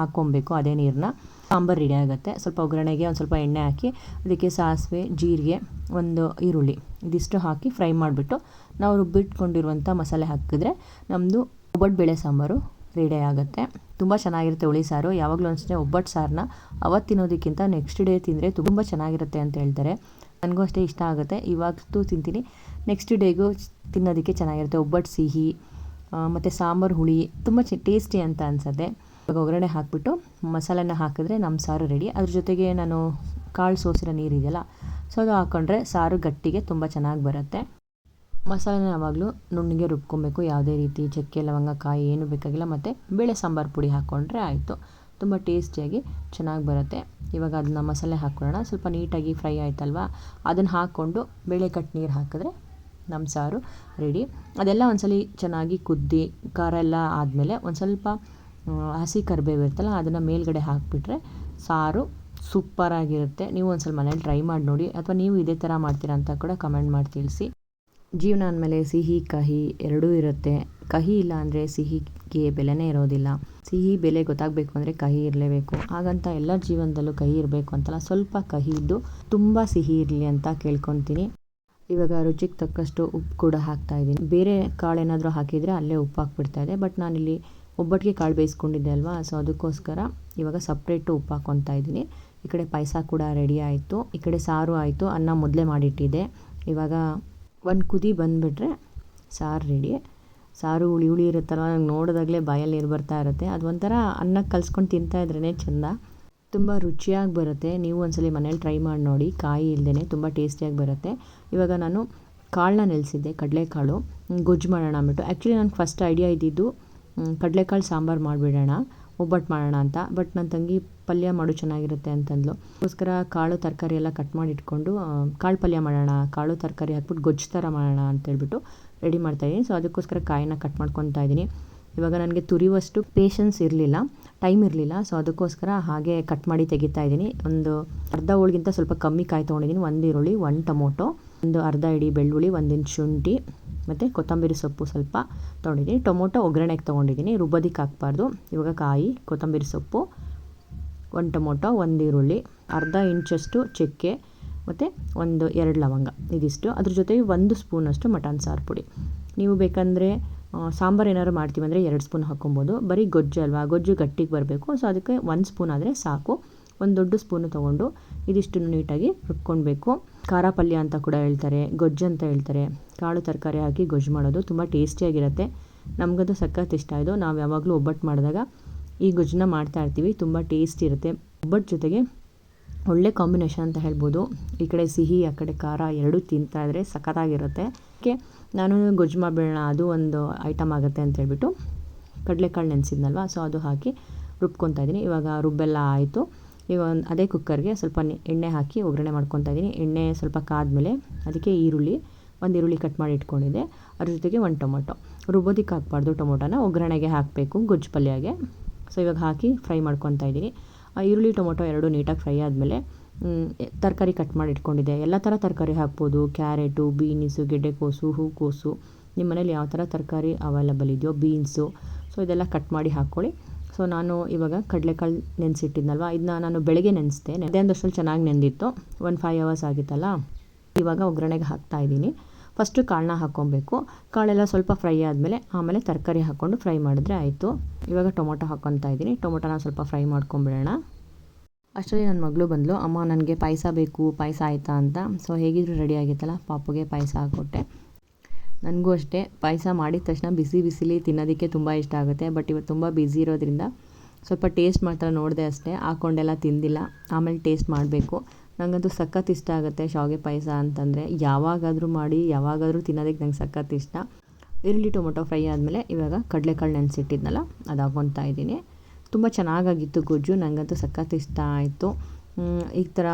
ಹಾಕ್ಕೊಬೇಕು, ಅದೇ ನೀರನ್ನ. ಸಾಂಬಾರು ರೆಡಿ ಆಗುತ್ತೆ. ಸ್ವಲ್ಪ ಒಗ್ಗರಣೆಗೆ ಒಂದು ಸ್ವಲ್ಪ ಎಣ್ಣೆ ಹಾಕಿ ಅದಕ್ಕೆ ಸಾಸಿವೆ, ಜೀರಿಗೆ, ಒಂದು ಈರುಳ್ಳಿ ಇದಿಷ್ಟು ಹಾಕಿ ಫ್ರೈ ಮಾಡಿಬಿಟ್ಟು ನಾವು ರುಬ್ಬಿಟ್ಕೊಂಡಿರುವಂಥ ಮಸಾಲೆ ಹಾಕಿದ್ರೆ ನಮ್ಮದು ಒಬ್ಬಟ್ಟು ಬೇಳೆ ಸಾಂಬಾರು ರೆಡಿ ಆಗುತ್ತೆ. ತುಂಬ ಚೆನ್ನಾಗಿರುತ್ತೆ ಹುಳಿ ಸಾರು. ಯಾವಾಗಲೂ ಅಷ್ಟೇ ಒಬ್ಬಟ್ಟು ಸಾರನ್ನ ಅವತ್ತು ತಿನ್ನೋದಕ್ಕಿಂತ ನೆಕ್ಸ್ಟ್ ಡೇ ತಿಂದರೆ ತುಂಬ ಚೆನ್ನಾಗಿರುತ್ತೆ ಅಂತ ಹೇಳ್ತಾರೆ. ನನಗೂ ಅಷ್ಟೇ ಇಷ್ಟ ಆಗುತ್ತೆ. ಇವಾಗಲೂ ತಿಂತೀನಿ, ನೆಕ್ಸ್ಟ್ ಡೇಗೂ ತಿನ್ನೋದಕ್ಕೆ ಚೆನ್ನಾಗಿರುತ್ತೆ. ಒಬ್ಬಟ್ಟು ಸಿಹಿ ಮತ್ತು ಸಾಂಬಾರು ಹುಳಿ ತುಂಬ ಟೇಸ್ಟಿ ಅಂತ ಅನಿಸುತ್ತೆ. ಇವಾಗ ಒಗ್ಗರಣೆ ಹಾಕಿಬಿಟ್ಟು ಮಸಾಲೆನ ಹಾಕಿದ್ರೆ ನಮ್ಮ ಸಾರು ರೆಡಿ. ಅದ್ರ ಜೊತೆಗೆ ನಾನು ಕಾಳು ಸೋಸಿರೋ ನೀರಿದೆಯಲ್ಲ, ಸೊ ಅದು ಹಾಕ್ಕೊಂಡ್ರೆ ಸಾರು ಗಟ್ಟಿಗೆ ತುಂಬ ಚೆನ್ನಾಗಿ ಬರುತ್ತೆ. ಮಸಾಲೆನ ಯಾವಾಗಲೂ ನುಣ್ಣಗೆ ರುಬ್ಕೊಬೇಕು, ಯಾವುದೇ ರೀತಿ ಚಕ್ಕೆ ಲವಂಗ ಕಾಯಿ ಏನು ಬೇಕಾಗಿಲ್ಲ. ಮತ್ತು ಬೇಳೆ ಸಾಂಬಾರು ಪುಡಿ ಹಾಕ್ಕೊಂಡ್ರೆ ಆಯಿತು, ತುಂಬ ಟೇಸ್ಟಿಯಾಗಿ ಚೆನ್ನಾಗಿ ಬರುತ್ತೆ. ಇವಾಗ ಅದನ್ನ ಮಸಾಲೆ ಹಾಕ್ಕೊಳ್ಳೋಣ. ಸ್ವಲ್ಪ ನೀಟಾಗಿ ಫ್ರೈ ಆಯ್ತಲ್ವ, ಅದನ್ನು ಹಾಕ್ಕೊಂಡು ಬೇಳೆ ಕಟ್ ನೀರು ಹಾಕಿದ್ರೆ ನಮ್ಮ ಸಾರು ರೆಡಿ. ಅದೆಲ್ಲ ಒಂದ್ಸಲಿ ಚೆನ್ನಾಗಿ ಕುದ್ದಿ ಖಾರ ಎಲ್ಲ ಆದಮೇಲೆ ಒಂದು ಸ್ವಲ್ಪ ಹಸಿ ಕರಿಬೇವು ಇರುತ್ತಲ್ಲ, ಅದನ್ನು ಮೇಲ್ಗಡೆ ಹಾಕಿಬಿಟ್ರೆ ಸಾರು ಸೂಪರಾಗಿರುತ್ತೆ. ನೀವು ಒಂದ್ಸಲ ಮನೇಲಿ ಟ್ರೈ ಮಾಡಿ ನೋಡಿ, ಅಥವಾ ನೀವು ಇದೇ ಥರ ಮಾಡ್ತೀರಾ ಅಂತ ಕೂಡ ಕಮೆಂಟ್ ಮಾಡಿ ತಿಳಿಸಿ. ಜೀವನ ಅಂದಮೇಲೆ ಸಿಹಿ ಕಹಿ ಎರಡೂ ಇರುತ್ತೆ. ಕಹಿ ಇಲ್ಲ ಅಂದರೆ ಸಿಹಿಗೆ ಬೆಲೆನೇ ಇರೋದಿಲ್ಲ. ಸಿಹಿ ಬೆಲೆ ಗೊತ್ತಾಗಬೇಕು ಅಂದರೆ ಕಹಿ ಇರಲೇಬೇಕು. ಹಾಗಂತ ಎಲ್ಲರ ಜೀವನದಲ್ಲೂ ಕಹಿ ಇರಬೇಕು ಅಂತಲ್ಲ, ಸ್ವಲ್ಪ ಕಹಿ ಇದ್ದು ತುಂಬ ಸಿಹಿ ಇರಲಿ ಅಂತ ಕೇಳ್ಕೊತೀನಿ. ಇವಾಗ ರುಚಿಗೆ ತಕ್ಕಷ್ಟು ಉಪ್ಪು ಕೂಡ ಹಾಕ್ತಾಯಿದ್ದೀನಿ. ಬೇರೆ ಕಾಳು ಏನಾದರೂ ಹಾಕಿದರೆ ಅಲ್ಲೇ ಉಪ್ಪು ಹಾಕ್ಬಿಡ್ತಾಯಿದ್ದೆ, ಬಟ್ ನಾನಿಲ್ಲಿ ಒಬ್ಬಟ್ಟಿಗೆ ಕಾಳು ಬೇಯಿಸ್ಕೊಂಡಿದ್ದೆ ಅಲ್ವಾ, ಸೊ ಅದಕ್ಕೋಸ್ಕರ ಇವಾಗ ಸಪ್ರೇಟು ಉಪ್ಪು ಹಾಕ್ಕೊತಾ ಇದ್ದೀನಿ. ಈ ಕಡೆ ಪಾಯಸ ಕೂಡ ರೆಡಿ ಆಯಿತು, ಈ ಕಡೆ ಸಾರು ಆಯಿತು, ಅನ್ನ ಮೊದಲೇ ಮಾಡಿಟ್ಟಿದ್ದೆ. ಇವಾಗ ಒಂದು ಕುದಿ ಬಂದುಬಿಟ್ರೆ ಸಾರು ರೆಡಿ. ಸಾರು ಹುಳಿ ಹುಳಿ ಇರುತ್ತಲ್ಲ, ನಂಗೆ ನೋಡಿದಾಗಲೇ ಬಾಯಲ್ಲಿ ನೀರು ಬರ್ತಾ ಇರುತ್ತೆ. ಅದು ಒಂಥರ ಅನ್ನಕ್ಕೆ ಕಲಿಸ್ಕೊಂಡು ತಿಂತಾಯಿದ್ರೇ ಚೆಂದ, ತುಂಬ ರುಚಿಯಾಗಿ ಬರುತ್ತೆ. ನೀವು ಒಂದ್ಸಲಿ ಮನೇಲಿ ಟ್ರೈ ಮಾಡಿ ನೋಡಿ, ಕಾಯಿ ಇಲ್ಲದೇ ತುಂಬ ಟೇಸ್ಟಿಯಾಗಿ ಬರುತ್ತೆ. ಇವಾಗ ನಾನು ಕಾಳನ್ನ ನೆನೆಸಿದ್ದೆ, ಕಡಲೆಕಾಳು ಗೊಜ್ಜು ಮಾಡೋಣ ಅಂದ್ಬಿಟ್ಟು. ಆ್ಯಕ್ಚುಲಿ ನನಗೆ ಫಸ್ಟ್ ಐಡಿಯಾ ಇದ್ದಿದ್ದು ಕಡಲೆಕಾಳು ಸಾಂಬಾರು ಮಾಡಿಬಿಡೋಣ, ಒಬ್ಬಟ್ಟು ಮಾಡೋಣ ಅಂತ. ಬಟ್ ನನ್ನ ತಂಗಿ ಪಲ್ಯ ಮಾಡು ಚೆನ್ನಾಗಿರುತ್ತೆ ಅಂತಂದ್ಲು. ಅದಕ್ಕೋಸ್ಕರ ಕಾಳು ತರಕಾರಿ ಎಲ್ಲ ಕಟ್ ಮಾಡಿ ಇಟ್ಕೊಂಡು ಕಾಳು ಪಲ್ಯ ಮಾಡೋಣ, ಕಾಳು ತರಕಾರಿ ಹಾಕ್ಬಿಟ್ಟು ಗೊಜ್ಜು ಥರ ಮಾಡೋಣ ಅಂತೇಳ್ಬಿಟ್ಟು ರೆಡಿ ಮಾಡ್ತಾಯಿದ್ದೀನಿ. ಸೊ ಅದಕ್ಕೋಸ್ಕರ ಕಾಯಿನ ಕಟ್ ಮಾಡ್ಕೊತಾ ಇದ್ದೀನಿ. ಇವಾಗ ನನಗೆ ತುರಿಯುವಷ್ಟು ಪೇಷನ್ಸ್ ಇರಲಿಲ್ಲ, ಟೈಮ್ ಇರಲಿಲ್ಲ. ಸೊ ಅದಕ್ಕೋಸ್ಕರ ಹಾಗೆ ಕಟ್ ಮಾಡಿ ತೆಗಿತಾ ಇದ್ದೀನಿ. ಒಂದು ಅರ್ಧ ಹೋಳಿಗಿಂತ ಸ್ವಲ್ಪ ಕಮ್ಮಿ ಕಾಯಿ ತೊಗೊಂಡಿದ್ದೀನಿ. 1 ಈರುಳ್ಳಿ, 1 ಟೊಮೊಟೊ, ಒಂದು ಅರ್ಧ ಇಡೀ ಬೆಳ್ಳುಳ್ಳಿ, 1 ಇಂಚ್ ಶುಂಠಿ ಮತ್ತು ಕೊತ್ತಂಬರಿ ಸೊಪ್ಪು ಸ್ವಲ್ಪ ತೊಗೊಂಡಿದ್ದೀನಿ. ಟೊಮೊಟೊ ಒಗ್ಗರಣೆಗೆ ತೊಗೊಂಡಿದ್ದೀನಿ, ರುಬ್ಬೋದಕ್ಕೆ ಹಾಕ್ಬಾರ್ದು. ಇವಾಗ ಕಾಯಿ, ಕೊತ್ತಂಬರಿ ಸೊಪ್ಪು, 1 ಟೊಮೊಟೊ, 1 ಈರುಳ್ಳಿ, ಅರ್ಧ ಇಂಚಷ್ಟು ಚಕ್ಕೆ ಮತ್ತು 1-2 ಲವಂಗ ಇದಿಷ್ಟು. ಅದ್ರ ಜೊತೆಗೆ 1 ಸ್ಪೂನಷ್ಟು ಮಟನ್ ಸಾರು ಪುಡಿ. ನೀವು ಬೇಕಂದರೆ ಸಾಂಬಾರು ಏನಾದ್ರು ಮಾಡ್ತೀವಿ ಅಂದರೆ 2 ಸ್ಪೂನ್ ಹಾಕ್ಕೊಬೋದು. ಬರೀ ಗೊಜ್ಜು ಅಲ್ವಾ, ಗೊಜ್ಜು ಗಟ್ಟಿಗೆ ಬರಬೇಕು. ಸೊ ಅದಕ್ಕೆ 1 ಸ್ಪೂನ್ ಆದರೆ ಸಾಕು. ಒಂದು ದೊಡ್ಡ ಸ್ಪೂನು ತೊಗೊಂಡು ಇದಿಷ್ಟನ್ನು ನೀಟಾಗಿ ರುಬ್ಕೊಳ್ಬೇಕು. ಖಾರ ಪಲ್ಯ ಅಂತ ಕೂಡ ಹೇಳ್ತಾರೆ, ಗೊಜ್ಜು ಅಂತ ಹೇಳ್ತಾರೆ. ಕಾಳು ತರಕಾರಿ ಹಾಕಿ ಗೊಜ್ಜು ಮಾಡೋದು ತುಂಬ ಟೇಸ್ಟಿಯಾಗಿರುತ್ತೆ. ನಮಗದು ಸಖತ್ ಇಷ್ಟ ಇದು. ನಾವು ಯಾವಾಗಲೂ ಒಬ್ಬಟ್ಟು ಮಾಡಿದಾಗ ಈ ಗೊಜ್ಜನ್ನ ಮಾಡ್ತಾ ಇರ್ತೀವಿ. ತುಂಬ ಟೇಸ್ಟ್ ಇರುತ್ತೆ. ಒಬ್ಬಟ್ಟು ಜೊತೆಗೆ ಒಳ್ಳೆ ಕಾಂಬಿನೇಷನ್ ಅಂತ ಹೇಳ್ಬೋದು. ಈ ಕಡೆ ಸಿಹಿ, ಆ ಕಡೆ ಖಾರ ಎರಡೂ ತಿಂತಾ ಇದ್ದರೆ ಸಖತ್ತಾಗಿರುತ್ತೆ. ಅದಕ್ಕೆ ನಾನು ಗೊಜ್ಜು ಮಾಡಬೇಡ, ಅದು ಒಂದು ಐಟಮ್ ಆಗುತ್ತೆ ಅಂತ ಹೇಳ್ಬಿಟ್ಟು ಕಡಲೆಕಾಳು ನೆನೆಸಿದ್ನಲ್ವ, ಸೊ ಅದು ಹಾಕಿ ರುಬ್ಕೊತಾ ಇದ್ದೀನಿ. ಇವಾಗ ರುಬ್ಬೆಲ್ಲ ಆಯಿತು. ಈಗ ಅದೇ ಕುಕ್ಕರ್ಗೆ ಸ್ವಲ್ಪ ಎಣ್ಣೆ ಹಾಕಿ ಒಗ್ಗರಣೆ ಮಾಡ್ಕೊತಾ ಇದ್ದೀನಿ. ಎಣ್ಣೆ ಸ್ವಲ್ಪ ಕಾದ್ಮೇಲೆ ಅದಕ್ಕೆ ಒಂದು ಈರುಳ್ಳಿ ಕಟ್ ಮಾಡಿ ಇಟ್ಕೊಂಡಿದ್ದೆ, ಅದ್ರ ಜೊತೆಗೆ ಒಂದು ಟೊಮೊಟೊ. ರುಬ್ಬೋದಕ್ಕೆ ಹಾಕಬಾರ್ದು, ಟೊಮೊಟೊನ ಒಗ್ಗರಣೆಗೆ ಹಾಕಬೇಕು ಗೊಜ್ಜು ಪಲ್ಯಗೆ. ಸೊ ಇವಾಗ ಹಾಕಿ ಫ್ರೈ ಮಾಡ್ಕೊತಾ ಇದ್ದೀನಿ. ಈರುಳ್ಳಿ ಟೊಮೊಟೊ ಎರಡೂ ನೀಟಾಗಿ ಫ್ರೈ ಆದಮೇಲೆ ತರಕಾರಿ ಕಟ್ ಮಾಡಿ ಇಟ್ಕೊಂಡಿದ್ದೆ. ಎಲ್ಲ ಥರ ತರಕಾರಿ ಹಾಕ್ಬೋದು. ಕ್ಯಾರೆಟು, ಬೀನ್ಸು, ಗೆಡ್ಡೆಕೋಸು, ಹೂಕೋಸು, ನಿಮ್ಮ ಮನೇಲಿ ಯಾವ ಥರ ತರಕಾರಿ ಅವೈಲಬಲ್ ಇದೆಯೋ, ಬೀನ್ಸು, ಸೊ ಇದೆಲ್ಲ ಕಟ್ ಮಾಡಿ ಹಾಕ್ಕೊಳ್ಳಿ. ಸೊ ನಾನು ಇವಾಗ ಕಡಲೆಕಾಳು ನೆನೆಸಿಟ್ಟಿದ್ನಲ್ವ, ಇದನ್ನ ನಾನು ಬೆಳಗ್ಗೆ ನೆನೆಸಿದೆ. ಮಧ್ಯಾಹ್ನದಷ್ಟರಲ್ಲಿ ಚೆನ್ನಾಗಿ ನೆಂದಿತ್ತು. 5 hours ಆಗಿತ್ತಲ್ಲ. ಇವಾಗ ಒಗ್ಗರಣೆಗೆ ಹಾಕ್ತಾಯಿದ್ದೀನಿ. ಫಸ್ಟು ಕಾಳನ್ನ ಹಾಕ್ಕೊಬೇಕು. ಕಾಳೆಲ್ಲ ಸ್ವಲ್ಪ ಫ್ರೈ ಆದಮೇಲೆ ಆಮೇಲೆ ತರಕಾರಿ ಹಾಕ್ಕೊಂಡು ಫ್ರೈ ಮಾಡಿದ್ರೆ ಆಯಿತು. ಇವಾಗ ಟೊಮೊಟೊ ಹಾಕ್ಕೊತಾ ಇದ್ದೀನಿ. ಟೊಮೊಟೊನ ಸ್ವಲ್ಪ ಫ್ರೈ ಮಾಡ್ಕೊಂಬಿಡೋಣ. ಅಷ್ಟರಲ್ಲಿ ನನ್ನ ಮಗಳು ಬಂದಳು. ಅಮ್ಮ ನನಗೆ ಪಾಯಸ ಬೇಕು, ಪಾಯಸ ಆಯಿತಾ ಅಂತ. ಸೊ ಹೇಗಿದ್ರು ರೆಡಿ ಆಗಿತ್ತಲ್ಲ, ಪಾಪುಗೆ ಪಾಯಸ ಹಾಕ್ಕೊಟ್ಟೆ. ನನಗೂ ಅಷ್ಟೇ ಪಾಯಸ ಮಾಡಿದ ತಕ್ಷಣ ಬಿಸಿಲಿ ತಿನ್ನೋದಕ್ಕೆ ತುಂಬ ಇಷ್ಟ ಆಗುತ್ತೆ. ಬಟ್ ಇವತ್ತು ತುಂಬ ಬ್ಯುಸಿ ಇರೋದ್ರಿಂದ ಸ್ವಲ್ಪ ಟೇಸ್ಟ್ ಮಾಡ್ತಾ ನೋಡಿದೆ ಅಷ್ಟೇ, ಹಾಕ್ಕೊಂಡೆಲ್ಲ ತಿಂದಿಲ್ಲ. ಆಮೇಲೆ ಟೇಸ್ಟ್ ಮಾಡಬೇಕು. ನನಗಂತೂ ಸಖತ್ ಇಷ್ಟ ಆಗುತ್ತೆ ಶಾವಿಗೆ ಪಾಯಸ ಅಂತಂದರೆ. ಯಾವಾಗಾದರೂ ಮಾಡಿ ಯಾವಾಗಾದರೂ ತಿನ್ನೋದಕ್ಕೆ ನಂಗೆ ಸಖತ್ ಇಷ್ಟ. ಈರುಳ್ಳಿ ಟೊಮೊಟೊ ಫ್ರೈ ಆದಮೇಲೆ ಇವಾಗ ಕಡಲೆಕಾಳು ನೆನೆಸಿಟ್ಟಿದ್ನಲ್ಲ, ಅದು ಹಾಕ್ಕೊತಾ ಇದ್ದೀನಿ. ತುಂಬ ಚೆನ್ನಾಗಾಗಿತ್ತು ಗೊಜ್ಜು. ನನಗಂತೂ ಸಖತ್ ಇಷ್ಟ ಆಯಿತು. ಈ ಥರ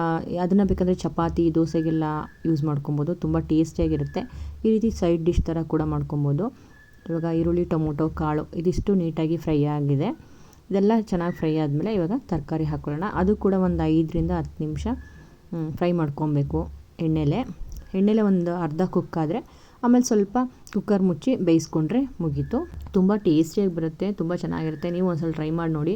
ಅದನ್ನು ಬೇಕಾದರೆ ಚಪಾತಿ, ದೋಸೆಗೆಲ್ಲ ಯೂಸ್ ಮಾಡ್ಕೊಬೋದು. ತುಂಬ ಟೇಸ್ಟಿಯಾಗಿರುತ್ತೆ. ಈ ರೀತಿ ಸೈಡ್ ಡಿಶ್ ಥರ ಕೂಡ ಮಾಡ್ಕೊಬೋದು. ಇವಾಗ ಈರುಳ್ಳಿ ಟೊಮೊಟೊ ಕಾಳು ಇದಿಷ್ಟು ನೀಟಾಗಿ ಫ್ರೈ ಆಗಿದೆ. ಇದೆಲ್ಲ ಚೆನ್ನಾಗಿ ಫ್ರೈ ಆದಮೇಲೆ ಇವಾಗ ತರಕಾರಿ ಹಾಕ್ಕೊಳ್ಳೋಣ. ಅದು ಕೂಡ ಒಂದು 5-10 ನಿಮಿಷ ಫ್ರೈ ಮಾಡ್ಕೊಬೇಕು ಎಣ್ಣೆಲೆ ಒಂದು ಅರ್ಧ ಕುಕ್ ಆದರೆ ಆಮೇಲೆ ಸ್ವಲ್ಪ ಕುಕ್ಕರ್ ಮುಚ್ಚಿ ಬೇಯಿಸ್ಕೊಂಡ್ರೆ ಮುಗೀತು. ತುಂಬ ಟೇಸ್ಟಿಯಾಗಿ ಬರುತ್ತೆ, ತುಂಬ ಚೆನ್ನಾಗಿರುತ್ತೆ. ನೀವು ಒಂದ್ಸಲ ಟ್ರೈ ಮಾಡಿ ನೋಡಿ.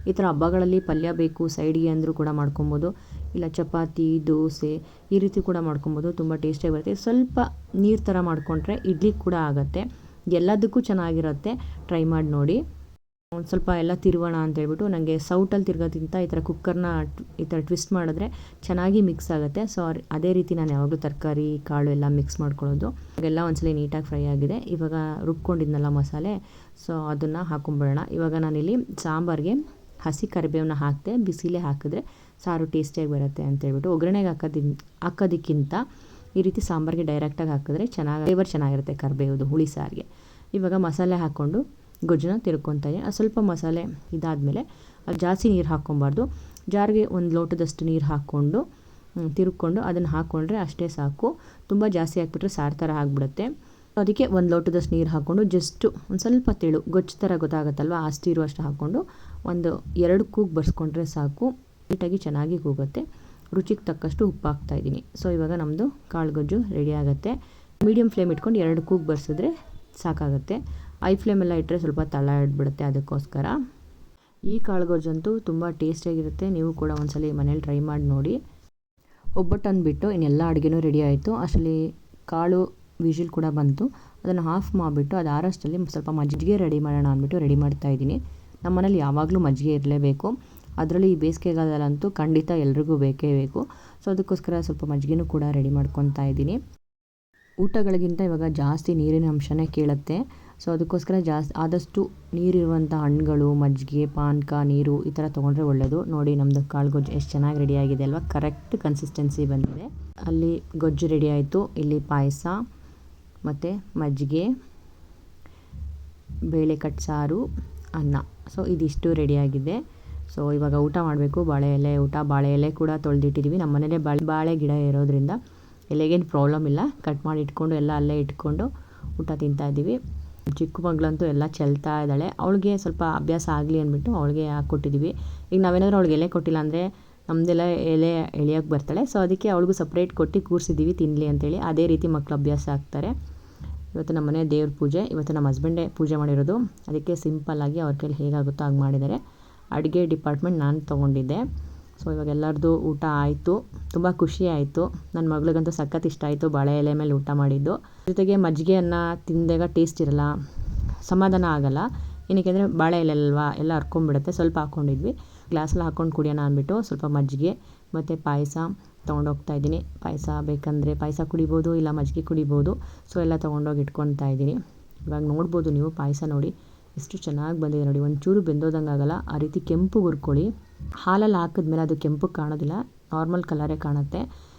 ಈ ಥರ ಹಬ್ಬಗಳಲ್ಲಿ ಪಲ್ಯ ಬೇಕು ಸೈಡ್ಗೆ ಅಂದರೂ ಕೂಡ ಮಾಡ್ಕೊಬೋದು. ಇಲ್ಲ ಚಪಾತಿ, ದೋಸೆ ಈ ರೀತಿ ಕೂಡ ಮಾಡ್ಕೊಬೋದು. ತುಂಬ ಟೇಸ್ಟಿಯಾಗಿ ಬರುತ್ತೆ. ಸ್ವಲ್ಪ ನೀರು ಥರ ಮಾಡಿಕೊಂಡ್ರೆ ಇಡ್ಲಿ ಕೂಡ ಆಗುತ್ತೆ. ಎಲ್ಲದಕ್ಕೂ ಚೆನ್ನಾಗಿರುತ್ತೆ. ಟ್ರೈ ಮಾಡಿ ನೋಡಿ. ಒಂದು ಸ್ವಲ್ಪ ಎಲ್ಲ ತಿರುವೋಣ ಅಂತೇಳ್ಬಿಟ್ಟು, ನನಗೆ ಸೌಟಲ್ಲಿ ತಿರ್ಗೋಕ್ಕಿಂತ ಈ ಥರ ಕುಕ್ಕರ್ನ ಈ ಥರ ಟ್ವಿಸ್ಟ್ ಮಾಡಿದ್ರೆ ಚೆನ್ನಾಗಿ ಮಿಕ್ಸ್ ಆಗುತ್ತೆ. ಸೊ ಅದೇ ರೀತಿ ನಾನು ಯಾವಾಗಲೂ ತರಕಾರಿ, ಕಾಳು ಎಲ್ಲ ಮಿಕ್ಸ್ ಮಾಡ್ಕೊಳ್ಳೋದು. ಇವಾಗೆಲ್ಲ ಒಂದ್ಸಲ ನೀಟಾಗಿ ಫ್ರೈ ಆಗಿದೆ. ಇವಾಗ ರುಬ್ಕೊಂಡಿದ್ನಲ್ಲ ಮಸಾಲೆ, ಸೊ ಅದನ್ನು ಹಾಕೊಂಬಿಡೋಣ. ಇವಾಗ ನಾನಿಲ್ಲಿ ಸಾಂಬಾರಿಗೆ ಹಸಿ ಕರಿಬೇವನ್ನ ಹಾಕಿದೆ. ಬಿಸಿಲೇ ಹಾಕಿದ್ರೆ ಸಾರು ಟೇಸ್ಟಿಯಾಗಿ ಬರುತ್ತೆ ಅಂತೇಳ್ಬಿಟ್ಟು, ಒಗ್ಗರಣೆಗೆ ಹಾಕೋದಕ್ಕಿಂತ ಈ ರೀತಿ ಸಾಂಬಾರಿಗೆ ಡೈರೆಕ್ಟಾಗಿ ಹಾಕಿದ್ರೆ ಫ್ಲೇವರ್ ಚೆನ್ನಾಗಿರುತ್ತೆ ಕರಿಬೇವುದು ಹುಳಿ ಸಾರಿಗೆ. ಇವಾಗ ಮಸಾಲೆ ಹಾಕ್ಕೊಂಡು ಗೊಜ್ಜನ್ನ ತಿರ್ಕೊತಾ ಇದ್ದೀನಿ. ಸ್ವಲ್ಪ ಮಸಾಲೆ ಇದಾದಮೇಲೆ ಜಾಸ್ತಿ ನೀರು ಹಾಕ್ಕೊಬಾರ್ದು. ಜಾರಿಗೆ 1 ಲೋಟದಷ್ಟು ನೀರು ಹಾಕ್ಕೊಂಡು ತಿರ್ಕೊಂಡು ಅದನ್ನು ಹಾಕ್ಕೊಂಡ್ರೆ ಅಷ್ಟೇ ಸಾಕು. ತುಂಬ ಜಾಸ್ತಿ ಹಾಕ್ಬಿಟ್ರೆ ಸಾರು ಥರ ಆಗಿಬಿಡುತ್ತೆ. ಅದಕ್ಕೆ 1 ಲೋಟದಷ್ಟು ನೀರು ಹಾಕ್ಕೊಂಡು ಜಸ್ಟು ಒಂದು ಸ್ವಲ್ಪ ತೆಳು ಗೊಜ್ಜು ಥರ ಗೊತ್ತಾಗುತ್ತಲ್ವ, ಅಷ್ಟು ಇರುವಷ್ಟು ಹಾಕ್ಕೊಂಡು 2 ಕೂಗು ಬರ್ಸ್ಕೊಂಡ್ರೆ ಸಾಕು. ನೀಟಾಗಿ ಚೆನ್ನಾಗಿ ಕೂಗುತ್ತೆ. ರುಚಿಗೆ ತಕ್ಕಷ್ಟು ಉಪ್ಪು ಹಾಕ್ತಾಯಿದ್ದೀನಿ. ಸೊ ಇವಾಗ ನಮ್ಮದು ಕಾಳು ಗೊಜ್ಜು ರೆಡಿ ಆಗುತ್ತೆ. ಮೀಡಿಯಮ್ ಫ್ಲೇಮ್ ಇಟ್ಕೊಂಡು 2 ಕೂಗು ಬರ್ಸಿದ್ರೆ ಸಾಕಾಗುತ್ತೆ. ಐ ಫ್ಲೇಮೆಲ್ಲ ಇಟ್ಟರೆ ಸ್ವಲ್ಪ ತಳ ಹಿಡ್ಬಿಡುತ್ತೆ. ಅದಕ್ಕೋಸ್ಕರ ಈ ಕಾಳು ಗೊಜ್ಜಂತೂ ತುಂಬ ಟೇಸ್ಟಿಯಾಗಿರುತ್ತೆ. ನೀವು ಕೂಡ ಒಂದ್ಸಲ ಮನೇಲಿ ಟ್ರೈ ಮಾಡಿ ನೋಡಿ. ಒಬ್ಬಟ್ಟು ಅಂದ್ಬಿಟ್ಟು ಇನ್ನೆಲ್ಲ ಅಡುಗೆನೂ ರೆಡಿ ಆಯಿತು. ಅಷ್ಟರಲ್ಲಿ ಕಾಳು ವಿಜಿಲ್ ಕೂಡ ಬಂತು. ಅದನ್ನು ಆಫ್ ಮಾಡಿಬಿಟ್ಟು ಅದು ಆರೋಷ್ಟರಲ್ಲಿ ಸ್ವಲ್ಪ ಮಜ್ಜಿಗೆ ರೆಡಿ ಮಾಡೋಣ ಅಂದ್ಬಿಟ್ಟು ರೆಡಿ ಮಾಡ್ತಾಯಿದ್ದೀನಿ. ನಮ್ಮ ಮನೇಲಿ ಯಾವಾಗಲೂ ಮಜ್ಜಿಗೆ ಇರಲೇಬೇಕು. ಅದರಲ್ಲಿ ಈ ಬೇಸಿಗೆಗಾಲದಲ್ಲಂತೂ ಖಂಡಿತ ಎಲ್ರಿಗೂ ಬೇಕೇ ಬೇಕು. ಸೊ ಅದಕ್ಕೋಸ್ಕರ ಸ್ವಲ್ಪ ಮಜ್ಜಿಗೆನೂ ಕೂಡ ರೆಡಿ ಮಾಡ್ಕೊತಾ ಇದ್ದೀನಿ. ಊಟಗಳಿಗಿಂತ ಇವಾಗ ಜಾಸ್ತಿ ನೀರಿನ ಅಂಶನೇ ಕೇಳುತ್ತೆ. ಸೊ ಅದಕ್ಕೋಸ್ಕರ ಆದಷ್ಟು ನೀರಿರುವಂಥ ಹಣ್ಣುಗಳು, ಮಜ್ಜಿಗೆ, ಪಾನಕ, ನೀರು ಈ ಥರ ತೊಗೊಂಡ್ರೆ ಒಳ್ಳೆಯದು. ನೋಡಿ ನಮ್ಮದು ಕಾಳು ಗೊಜ್ಜು ಎಷ್ಟು ಚೆನ್ನಾಗಿ ರೆಡಿ ಆಗಿದೆ ಅಲ್ವಾ. ಕರೆಕ್ಟ್ ಕನ್ಸಿಸ್ಟೆನ್ಸಿ ಬಂದಿದೆ. ಅಲ್ಲಿ ಗೊಜ್ಜು ರೆಡಿ ಆಯಿತು. ಇಲ್ಲಿ ಪಾಯಸ ಮತ್ತು ಮಜ್ಜಿಗೆ, ಬೇಳೆ ಕಟ್ಸಾರು, ಅನ್ನ. ಸೊ ಇದಿಷ್ಟು ರೆಡಿಯಾಗಿದೆ. ಸೊ ಇವಾಗ ಊಟ ಮಾಡಬೇಕು. ಬಾಳೆ ಎಲೆ ಕೂಡ ತೊಳೆದಿಟ್ಟಿದ್ದೀವಿ. ನಮ್ಮ ಮನೇಲೆ ಬಾಳೆ ಗಿಡ ಇರೋದ್ರಿಂದ ಎಲೆಗೇನು ಪ್ರಾಬ್ಲಮ್ ಇಲ್ಲ. ಕಟ್ ಮಾಡಿ ಇಟ್ಕೊಂಡು ಎಲ್ಲ ಅಲ್ಲೇ ಇಟ್ಕೊಂಡು ಊಟ ತಿಂತಾಯಿದ್ದೀವಿ. ಚಿಕ್ಕ ಮಗಳಂತೂ ಎಲ್ಲ ಚೆಲ್ತಾ ಇದ್ದಾಳೆ. ಅವಳಿಗೆ ಸ್ವಲ್ಪ ಅಭ್ಯಾಸ ಆಗಲಿ ಅಂದ್ಬಿಟ್ಟು ಅವಳಿಗೆ ಹಾಕ್ಕೊಟ್ಟಿದ್ದೀವಿ. ಈಗ ನಾವೇನಾದರೂ ಅವಳಿಗೆ ಎಲೆ ಕೊಟ್ಟಿಲ್ಲ ಅಂದರೆ ನಮ್ಮದೆಲ್ಲ ಎಲೆ ಎಳೆಯೋಕ್ಕೆ ಬರ್ತಾಳೆ. ಸೊ ಅದಕ್ಕೆ ಅವಳಿಗೂ ಸಪ್ರೇಟ್ ಕೊಟ್ಟು ಕೂರಿಸಿದ್ದೀವಿ ತಿನ್ನಲಿ ಅಂತೇಳಿ. ಅದೇ ರೀತಿ ಮಕ್ಕಳು ಅಭ್ಯಾಸ ಆಗ್ತಾರೆ. ಇವತ್ತು ನಮ್ಮ ಮನೆ ದೇವ್ರ ಪೂಜೆ. ಇವತ್ತು ನಮ್ಮ ಹಸ್ಬೆಂಡೇ ಪೂಜೆ ಮಾಡಿರೋದು. ಅದಕ್ಕೆ ಸಿಂಪಲ್ಲಾಗಿ ಅವ್ರ ಕೈಲಿ ಹೇಗಾಗುತ್ತೋ ಹಾಗೆ ಮಾಡಿದ್ದಾರೆ. ಅಡುಗೆ ಡಿಪಾರ್ಟ್ಮೆಂಟ್ ನಾನು ತೊಗೊಂಡಿದ್ದೆ. ಸೊ ಇವಾಗ ಎಲ್ಲರದ್ದು ಊಟ ಆಯಿತು. ತುಂಬ ಖುಷಿ ಆಯಿತು. ನನ್ನ ಮಗಳಿಗಂತೂ ಸಖತ್ ಇಷ್ಟ ಆಯಿತು ಬಾಳೆ ಎಲೆ ಮೇಲೆ ಊಟ ಮಾಡಿದ್ದು. ಜೊತೆಗೆ ಮಜ್ಜಿಗೆ ಅನ್ನ ತಿಂದಾಗ ಟೇಸ್ಟ್ ಇರಲ್ಲ, ಸಮಾಧಾನ ಆಗಲ್ಲ. ಏನಕ್ಕೆ ಅಂದರೆ ಬಾಳೆ ಎಲೆ ಅಲ್ವಾ, ಎಲ್ಲ ಹರ್ಕೊಂಡ್ಬಿಡುತ್ತೆ. ಸ್ವಲ್ಪ ಹಾಕ್ಕೊಂಡಿದ್ವಿ. ಗ್ಲಾಸಲ್ಲಿ ಹಾಕ್ಕೊಂಡು ಕುಡಿಯೋಣ ಅಂದ್ಬಿಟ್ಟು ಸ್ವಲ್ಪ ಮಜ್ಜಿಗೆ ಮತ್ತು ಪಾಯಸ ತೊಗೊಂಡೋಗ್ತಾ ಇದ್ದೀನಿ. ಪಾಯಸ ಬೇಕಂದರೆ ಪಾಯಸ ಕುಡಿಬೋದು, ಇಲ್ಲ ಮಜ್ಜಿಗೆ ಕುಡಿಬೋದು. ಸೊ ಎಲ್ಲ ತೊಗೊಂಡೋಗಿ ಇಟ್ಕೊತಾ ಇದ್ದೀನಿ. ಇವಾಗ ನೋಡ್ಬೋದು ನೀವು ಪಾಯಸ ನೋಡಿ ಎಷ್ಟು ಚೆನ್ನಾಗಿ ಬಂದಿದೆ ನೋಡಿ, ಒಂಚೂರು ಬೆಂದೋದಂಗೆ ಆಗಲ್ಲ. ಆ ರೀತಿ ಕೆಂಪು ಹುರ್ಕೊಳ್ಳಿ. ಹಾಲಲ್ಲಿ ಹಾಕಿದ್ಮೇಲೆ ಅದು ಕೆಂಪು ಕಾಣೋದಿಲ್ಲ, ನಾರ್ಮಲ್ ಕಲರೇ ಕಾಣುತ್ತೆ.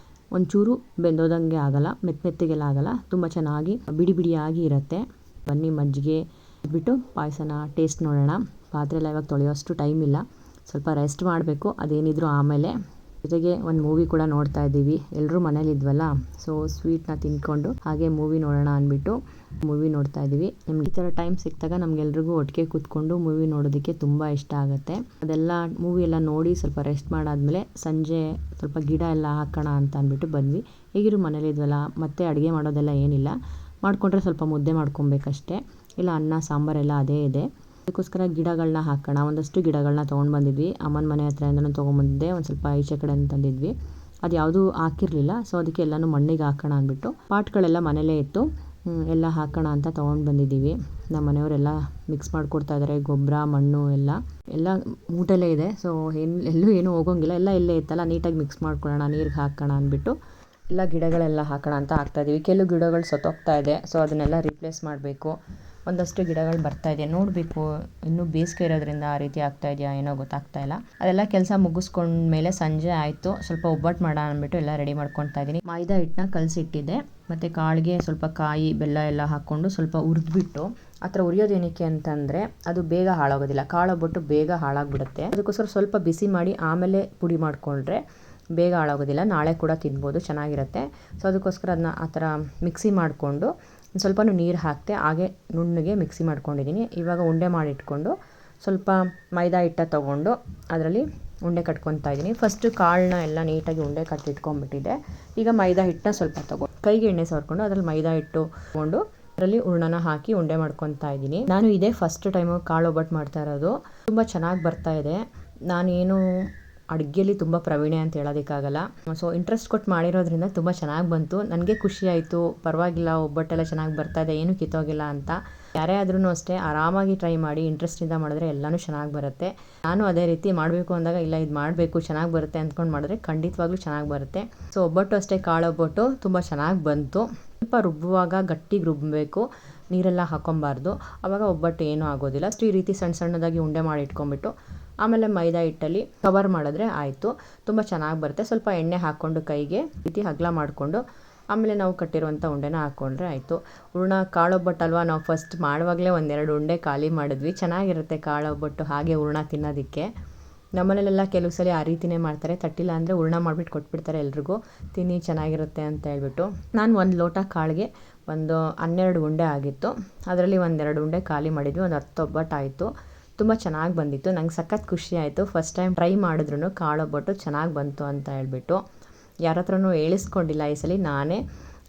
ಒಂಚೂರು ಬೆಂದೋದಂಗೆ ಆಗಲ್ಲ, ಮೆತ್ತಗೆಲ್ಲ ಆಗಲ್ಲ, ತುಂಬ ಚೆನ್ನಾಗಿ ಬಿಡಿ ಬಿಡಿಯಾಗಿ ಇರುತ್ತೆ. ಬನ್ನಿ ಮಜ್ಜಿಗೆ ಬಿಟ್ಟು ಪಾಯಸನ ಟೇಸ್ಟ್ ನೋಡೋಣ. ಪಾತ್ರೆ ಎಲ್ಲ ಇವಾಗ ತೊಳೆಯೋಷ್ಟು ಟೈಮ್ ಇಲ್ಲ, ಸ್ವಲ್ಪ ರೆಸ್ಟ್ ಮಾಡಬೇಕು ಅದೇನಿದ್ರು ಆಮೇಲೆ. ಜೊತೆಗೆ ಒಂದು ಮೂವಿ ಕೂಡ ನೋಡ್ತಾ ಇದ್ದೀವಿ, ಎಲ್ಲರೂ ಮನೇಲಿದ್ವಲ್ಲ, ಸೊ ಸ್ವೀಟ್ನ ತಿನ್ಕೊಂಡು ಹಾಗೆ ಮೂವಿ ನೋಡೋಣ ಅಂದ್ಬಿಟ್ಟು ಮೂವಿ ನೋಡ್ತಾ ಇದ್ದೀವಿ. ನಿಮ್ಗೆ ಈ ಥರ ಟೈಮ್ ಸಿಕ್ಕಿದಾಗ ನಮಗೆಲ್ರಿಗೂ ಒಟ್ಟಿಗೆ ಕೂತ್ಕೊಂಡು ಮೂವಿ ನೋಡೋದಕ್ಕೆ ತುಂಬ ಇಷ್ಟ ಆಗುತ್ತೆ. ಅದೆಲ್ಲ ಮೂವಿ ಎಲ್ಲ ನೋಡಿ ಸ್ವಲ್ಪ ರೆಸ್ಟ್ ಮಾಡಾದ್ಮೇಲೆ ಸಂಜೆ ಸ್ವಲ್ಪ ಗಿಡ ಎಲ್ಲ ಹಾಕೋಣ ಅಂತ ಅಂದ್ಬಿಟ್ಟು ಬಂದ್ವಿ. ಹೇಗಿರು ಮನೇಲಿದ್ವಲ್ಲ, ಮತ್ತೆ ಅಡುಗೆ ಮಾಡೋದೆಲ್ಲ ಏನಿಲ್ಲ, ಮಾಡಿಕೊಂಡ್ರೆ ಸ್ವಲ್ಪ ಮುದ್ದೆ ಮಾಡ್ಕೊಬೇಕಷ್ಟೇ, ಇಲ್ಲ ಅನ್ನ ಸಾಂಬಾರೆಲ್ಲ ಅದೇ ಇದೆ. ಅದಕ್ಕೋಸ್ಕರ ಗಿಡಗಳನ್ನ ಹಾಕೋಣ, ಒಂದಷ್ಟು ಗಿಡಗಳನ್ನ ತೊಗೊಂಡು ಬಂದಿದ್ವಿ. ಅಮ್ಮನ ಮನೆ ಹತ್ರದಿಂದನೂ ತೊಗೊಂಬಂದಿದ್ದೆ, ಒಂದು ಸ್ವಲ್ಪ ಈಚೆ ಕಡೆ ತಂದಿದ್ವಿ. ಅದು ಯಾವುದೂ ಹಾಕಿರಲಿಲ್ಲ, ಸೊ ಅದಕ್ಕೆ ಎಲ್ಲನೂ ಮಣ್ಣಿಗೆ ಹಾಕೋಣ ಅಂದ್ಬಿಟ್ಟು ಪಾಟ್ಗಳೆಲ್ಲ ಮನೇಲೇ ಇತ್ತು, ಎಲ್ಲ ಹಾಕೋಣ ಅಂತ ತೊಗೊಂಡು ಬಂದಿದ್ದೀವಿ. ನಮ್ಮ ಮನೆಯವರೆಲ್ಲ ಮಿಕ್ಸ್ ಮಾಡಿಕೊಡ್ತಾ ಇದ್ದಾರೆ, ಗೊಬ್ಬರ ಮಣ್ಣು ಎಲ್ಲ ಮೂಟೆಲೇ ಇದೆ. ಸೊ ಎಲ್ಲೂ ಏನೂ ಹೋಗೋಂಗಿಲ್ಲ, ಎಲ್ಲ ಇಲ್ಲೇ ಇತ್ತಲ್ಲ, ನೀಟಾಗಿ ಮಿಕ್ಸ್ ಮಾಡ್ಕೊಳ್ಳೋಣ, ನೀರಿಗೆ ಹಾಕೋಣ ಅಂದ್ಬಿಟ್ಟು ಎಲ್ಲ ಗಿಡಗಳೆಲ್ಲ ಹಾಕೋಣ ಅಂತ ಹಾಕ್ತಾಯಿದ್ದೀವಿ. ಕೆಲವು ಗಿಡಗಳು ಸತ್ತೋಗ್ತಾ ಇದೆ, ಸೊ ಅದನ್ನೆಲ್ಲ ರಿಪ್ಲೇಸ್ ಮಾಡಬೇಕು. ಒಂದಷ್ಟು ಗಿಡಗಳು ಬರ್ತಾಯಿದೆ, ನೋಡಬೇಕು, ಇನ್ನೂ ಬೇಸಿಗೆ ಇರೋದ್ರಿಂದ ಆ ರೀತಿ ಆಗ್ತಾಯಿದೆಯಾ ಏನೋ ಗೊತ್ತಾಗ್ತಾ ಇಲ್ಲ. ಅದೆಲ್ಲ ಕೆಲಸ ಮುಗಿಸ್ಕೊಂಡ್ಮೇಲೆ ಸಂಜೆ ಆಯಿತು, ಸ್ವಲ್ಪ ಒಬ್ಬಟ್ಟು ಮಾಡೋಣ ಅಂದ್ಬಿಟ್ಟು ಎಲ್ಲ ರೆಡಿ ಮಾಡ್ಕೊತಾ ಇದ್ದೀನಿ. ಮೈದಾ ಹಿಟ್ಟನ್ನ ಕಲಸಿಟ್ಟಿದ್ದೆ, ಮತ್ತು ಕಾಳಿಗೆ ಸ್ವಲ್ಪ ಕಾಯಿ ಬೆಲ್ಲ ಎಲ್ಲ ಹಾಕ್ಕೊಂಡು ಸ್ವಲ್ಪ ಹುರಿದ್ಬಿಟ್ಟು. ಆ ಥರ ಉರಿಯೋದೇನಕ್ಕೆ ಅಂತಂದರೆ ಅದು ಬೇಗ ಹಾಳಾಗೋದಿಲ್ಲ, ಕಾಳೊಬ್ಬಟ್ಟು ಬೇಗ ಹಾಳಾಗಿಬಿಡುತ್ತೆ. ಅದಕ್ಕೋಸ್ಕರ ಸ್ವಲ್ಪ ಬಿಸಿ ಮಾಡಿ ಆಮೇಲೆ ಪುಡಿ ಮಾಡಿಕೊಂಡ್ರೆ ಬೇಗ ಹಾಳಾಗೋದಿಲ್ಲ, ನಾಳೆ ಕೂಡ ತಿನ್ಬೋದು, ಚೆನ್ನಾಗಿರುತ್ತೆ. ಸೊ ಅದಕ್ಕೋಸ್ಕರ ಅದನ್ನ ಆ ಥರ ಮಿಕ್ಸಿ ಮಾಡಿಕೊಂಡು ಸ್ವಲ್ಪ ನೀರು ಹಾಕ್ತೆ, ಹಾಗೆ ನುಣ್ಣಗೆ ಮಿಕ್ಸಿ ಮಾಡ್ಕೊಂಡಿದ್ದೀನಿ. ಇವಾಗ ಉಂಡೆ ಮಾಡಿಟ್ಕೊಂಡು ಸ್ವಲ್ಪ ಮೈದಾ ಹಿಟ್ಟ ತೊಗೊಂಡು ಅದರಲ್ಲಿ ಉಂಡೆ ಕಟ್ಕೊತಾ ಇದ್ದೀನಿ. ಫಸ್ಟು ಕಾಳನ್ನ ಎಲ್ಲ ನೀಟಾಗಿ ಉಂಡೆ ಕಟ್ಟಿಟ್ಕೊಂಡ್ಬಿಟ್ಟಿದ್ದೆ. ಈಗ ಮೈದಾ ಹಿಟ್ಟನ್ನ ಸ್ವಲ್ಪ ತೊಗೊಂಡು ಕೈಗೆ ಎಣ್ಣೆ ಸವರ್ಕೊಂಡು ಅದರಲ್ಲಿ ಮೈದಾ ಹಿಟ್ಟು ತೊಗೊಂಡು ಅದರಲ್ಲಿ ಹೂರ್ಣನ ಹಾಕಿ ಉಂಡೆ ಮಾಡ್ಕೊತಾ ಇದ್ದೀನಿ. ನಾನು ಇದೇ ಫಸ್ಟ್ ಟೈಮು ಕಾಳು ಒಬ್ಬಟ್ಟು ಮಾಡ್ತಾ ಇರೋದು, ತುಂಬ ಚೆನ್ನಾಗಿ ಬರ್ತಾಯಿದೆ. ನಾನೇನು ಅಡುಗೆಯಲ್ಲಿ ತುಂಬ ಪ್ರವೀಣೆ ಅಂತ ಹೇಳೋದಕ್ಕಾಗಲ್ಲ, ಸೊ ಇಂಟ್ರೆಸ್ಟ್ ಕೊಟ್ಟು ಮಾಡಿರೋದ್ರಿಂದ ತುಂಬ ಚೆನ್ನಾಗಿ ಬಂತು. ನನಗೆ ಖುಷಿ ಆಯಿತು, ಪರವಾಗಿಲ್ಲ ಒಬ್ಬಟ್ಟೆಲ್ಲ ಚೆನ್ನಾಗಿ ಬರ್ತಾಯಿದೆ, ಏನೂ ಕಿತ್ತೋಗಿಲ್ಲ ಅಂತ. ಯಾರೇ ಆದ್ರೂ ಅಷ್ಟೇ ಆರಾಮಾಗಿ ಟ್ರೈ ಮಾಡಿ, ಇಂಟ್ರೆಸ್ಟಿಂದ ಮಾಡಿದ್ರೆ ಎಲ್ಲನೂ ಚೆನ್ನಾಗಿ ಬರುತ್ತೆ. ನಾನು ಅದೇ ರೀತಿ ಮಾಡಬೇಕು ಅಂದಾಗ ಇಲ್ಲ ಇದು ಮಾಡಬೇಕು ಚೆನ್ನಾಗಿ ಬರುತ್ತೆ ಅಂದ್ಕೊಂಡು ಮಾಡಿದ್ರೆ ಖಂಡಿತವಾಗ್ಲೂ ಚೆನ್ನಾಗಿ ಬರುತ್ತೆ. ಸೊ ಒಬ್ಬಟ್ಟು ಅಷ್ಟೇ, ಕಾಳು ಒಬ್ಬಟ್ಟು ತುಂಬ ಚೆನ್ನಾಗಿ ಬಂತು. ಸ್ವಲ್ಪ ರುಬ್ಬುವಾಗ ಗಟ್ಟಿಗೆ ರುಬ್ಬಬೇಕು, ನೀರೆಲ್ಲ ಹಾಕೊಬಾರ್ದು, ಆವಾಗ ಒಬ್ಬಟ್ಟು ಏನೂ ಆಗೋದಿಲ್ಲ. ಅಷ್ಟು ಈ ರೀತಿ ಸಣ್ಣ ಸಣ್ಣದಾಗಿ ಉಂಡೆ ಮಾಡಿ ಇಟ್ಕೊಂಡ್ಬಿಟ್ಟು ಆಮೇಲೆ ಮೈದಾ ಹಿಟ್ಟಲ್ಲಿ ಕವರ್ ಮಾಡಿದ್ರೆ ಆಯಿತು, ತುಂಬ ಚೆನ್ನಾಗಿ ಬರುತ್ತೆ. ಸ್ವಲ್ಪ ಎಣ್ಣೆ ಹಾಕ್ಕೊಂಡು ಕೈಗೆ ರೀತಿ ಅಗಲ ಮಾಡಿಕೊಂಡು ಆಮೇಲೆ ನಾವು ಕಟ್ಟಿರುವಂಥ ಉಂಡೆನ ಹಾಕ್ಕೊಂಡ್ರೆ ಆಯಿತು. ಹೂರ್ಣ ಕಾಳೊಬ್ಬಟ್ಟಲ್ವ, ನಾವು ಫಸ್ಟ್ ಮಾಡುವಾಗಲೇ ಒಂದೆರಡು ಉಂಡೆ ಖಾಲಿ ಮಾಡಿದ್ವಿ. ಚೆನ್ನಾಗಿರುತ್ತೆ ಕಾಳೊಬ್ಬಟ್ಟು ಹಾಗೆ ಹೂರ್ಣ ತಿನ್ನೋದಕ್ಕೆ. ನಮ್ಮನೇಲೆಲ್ಲ ಕೆಲವು ಸಲ ಆ ರೀತಿಯೇ ಮಾಡ್ತಾರೆ, ತಟ್ಟಿಲ್ಲ ಅಂದರೆ ಹೂರ್ಣ ಮಾಡಿಬಿಟ್ಟು ಕೊಟ್ಬಿಡ್ತಾರೆ ಎಲ್ರಿಗೂ, ತಿನ್ನಿ ಚೆನ್ನಾಗಿರುತ್ತೆ ಅಂತ ಹೇಳ್ಬಿಟ್ಟು. ನಾನು ಒಂದು ಲೋಟ ಕಾಳಿಗೆ ಒಂದು 12 ಉಂಡೆ ಆಗಿತ್ತು, ಅದರಲ್ಲಿ ಒಂದೆರಡು ಉಂಡೆ ಖಾಲಿ ಮಾಡಿದ್ವಿ, ಒಂದು 10 ಒಬ್ಬಟ್ಟು ಆಯಿತು. ತುಂಬ ಚೆನ್ನಾಗಿ ಬಂದಿತ್ತು, ನಂಗೆ ಸಖತ್ ಖುಷಿ ಆಯಿತು. ಫಸ್ಟ್ ಟೈಮ್ ಟ್ರೈ ಮಾಡಿದ್ರು ಕಾಳೊಬ್ಬಟ್ಟು ಚೆನ್ನಾಗಿ ಬಂತು ಅಂತ ಹೇಳ್ಬಿಟ್ಟು. ಯಾರ ಹತ್ರನೂ ಹೇಳಿಸ್ಕೊಂಡಿಲ್ಲ, ಈ ಸಲ ನಾನೇ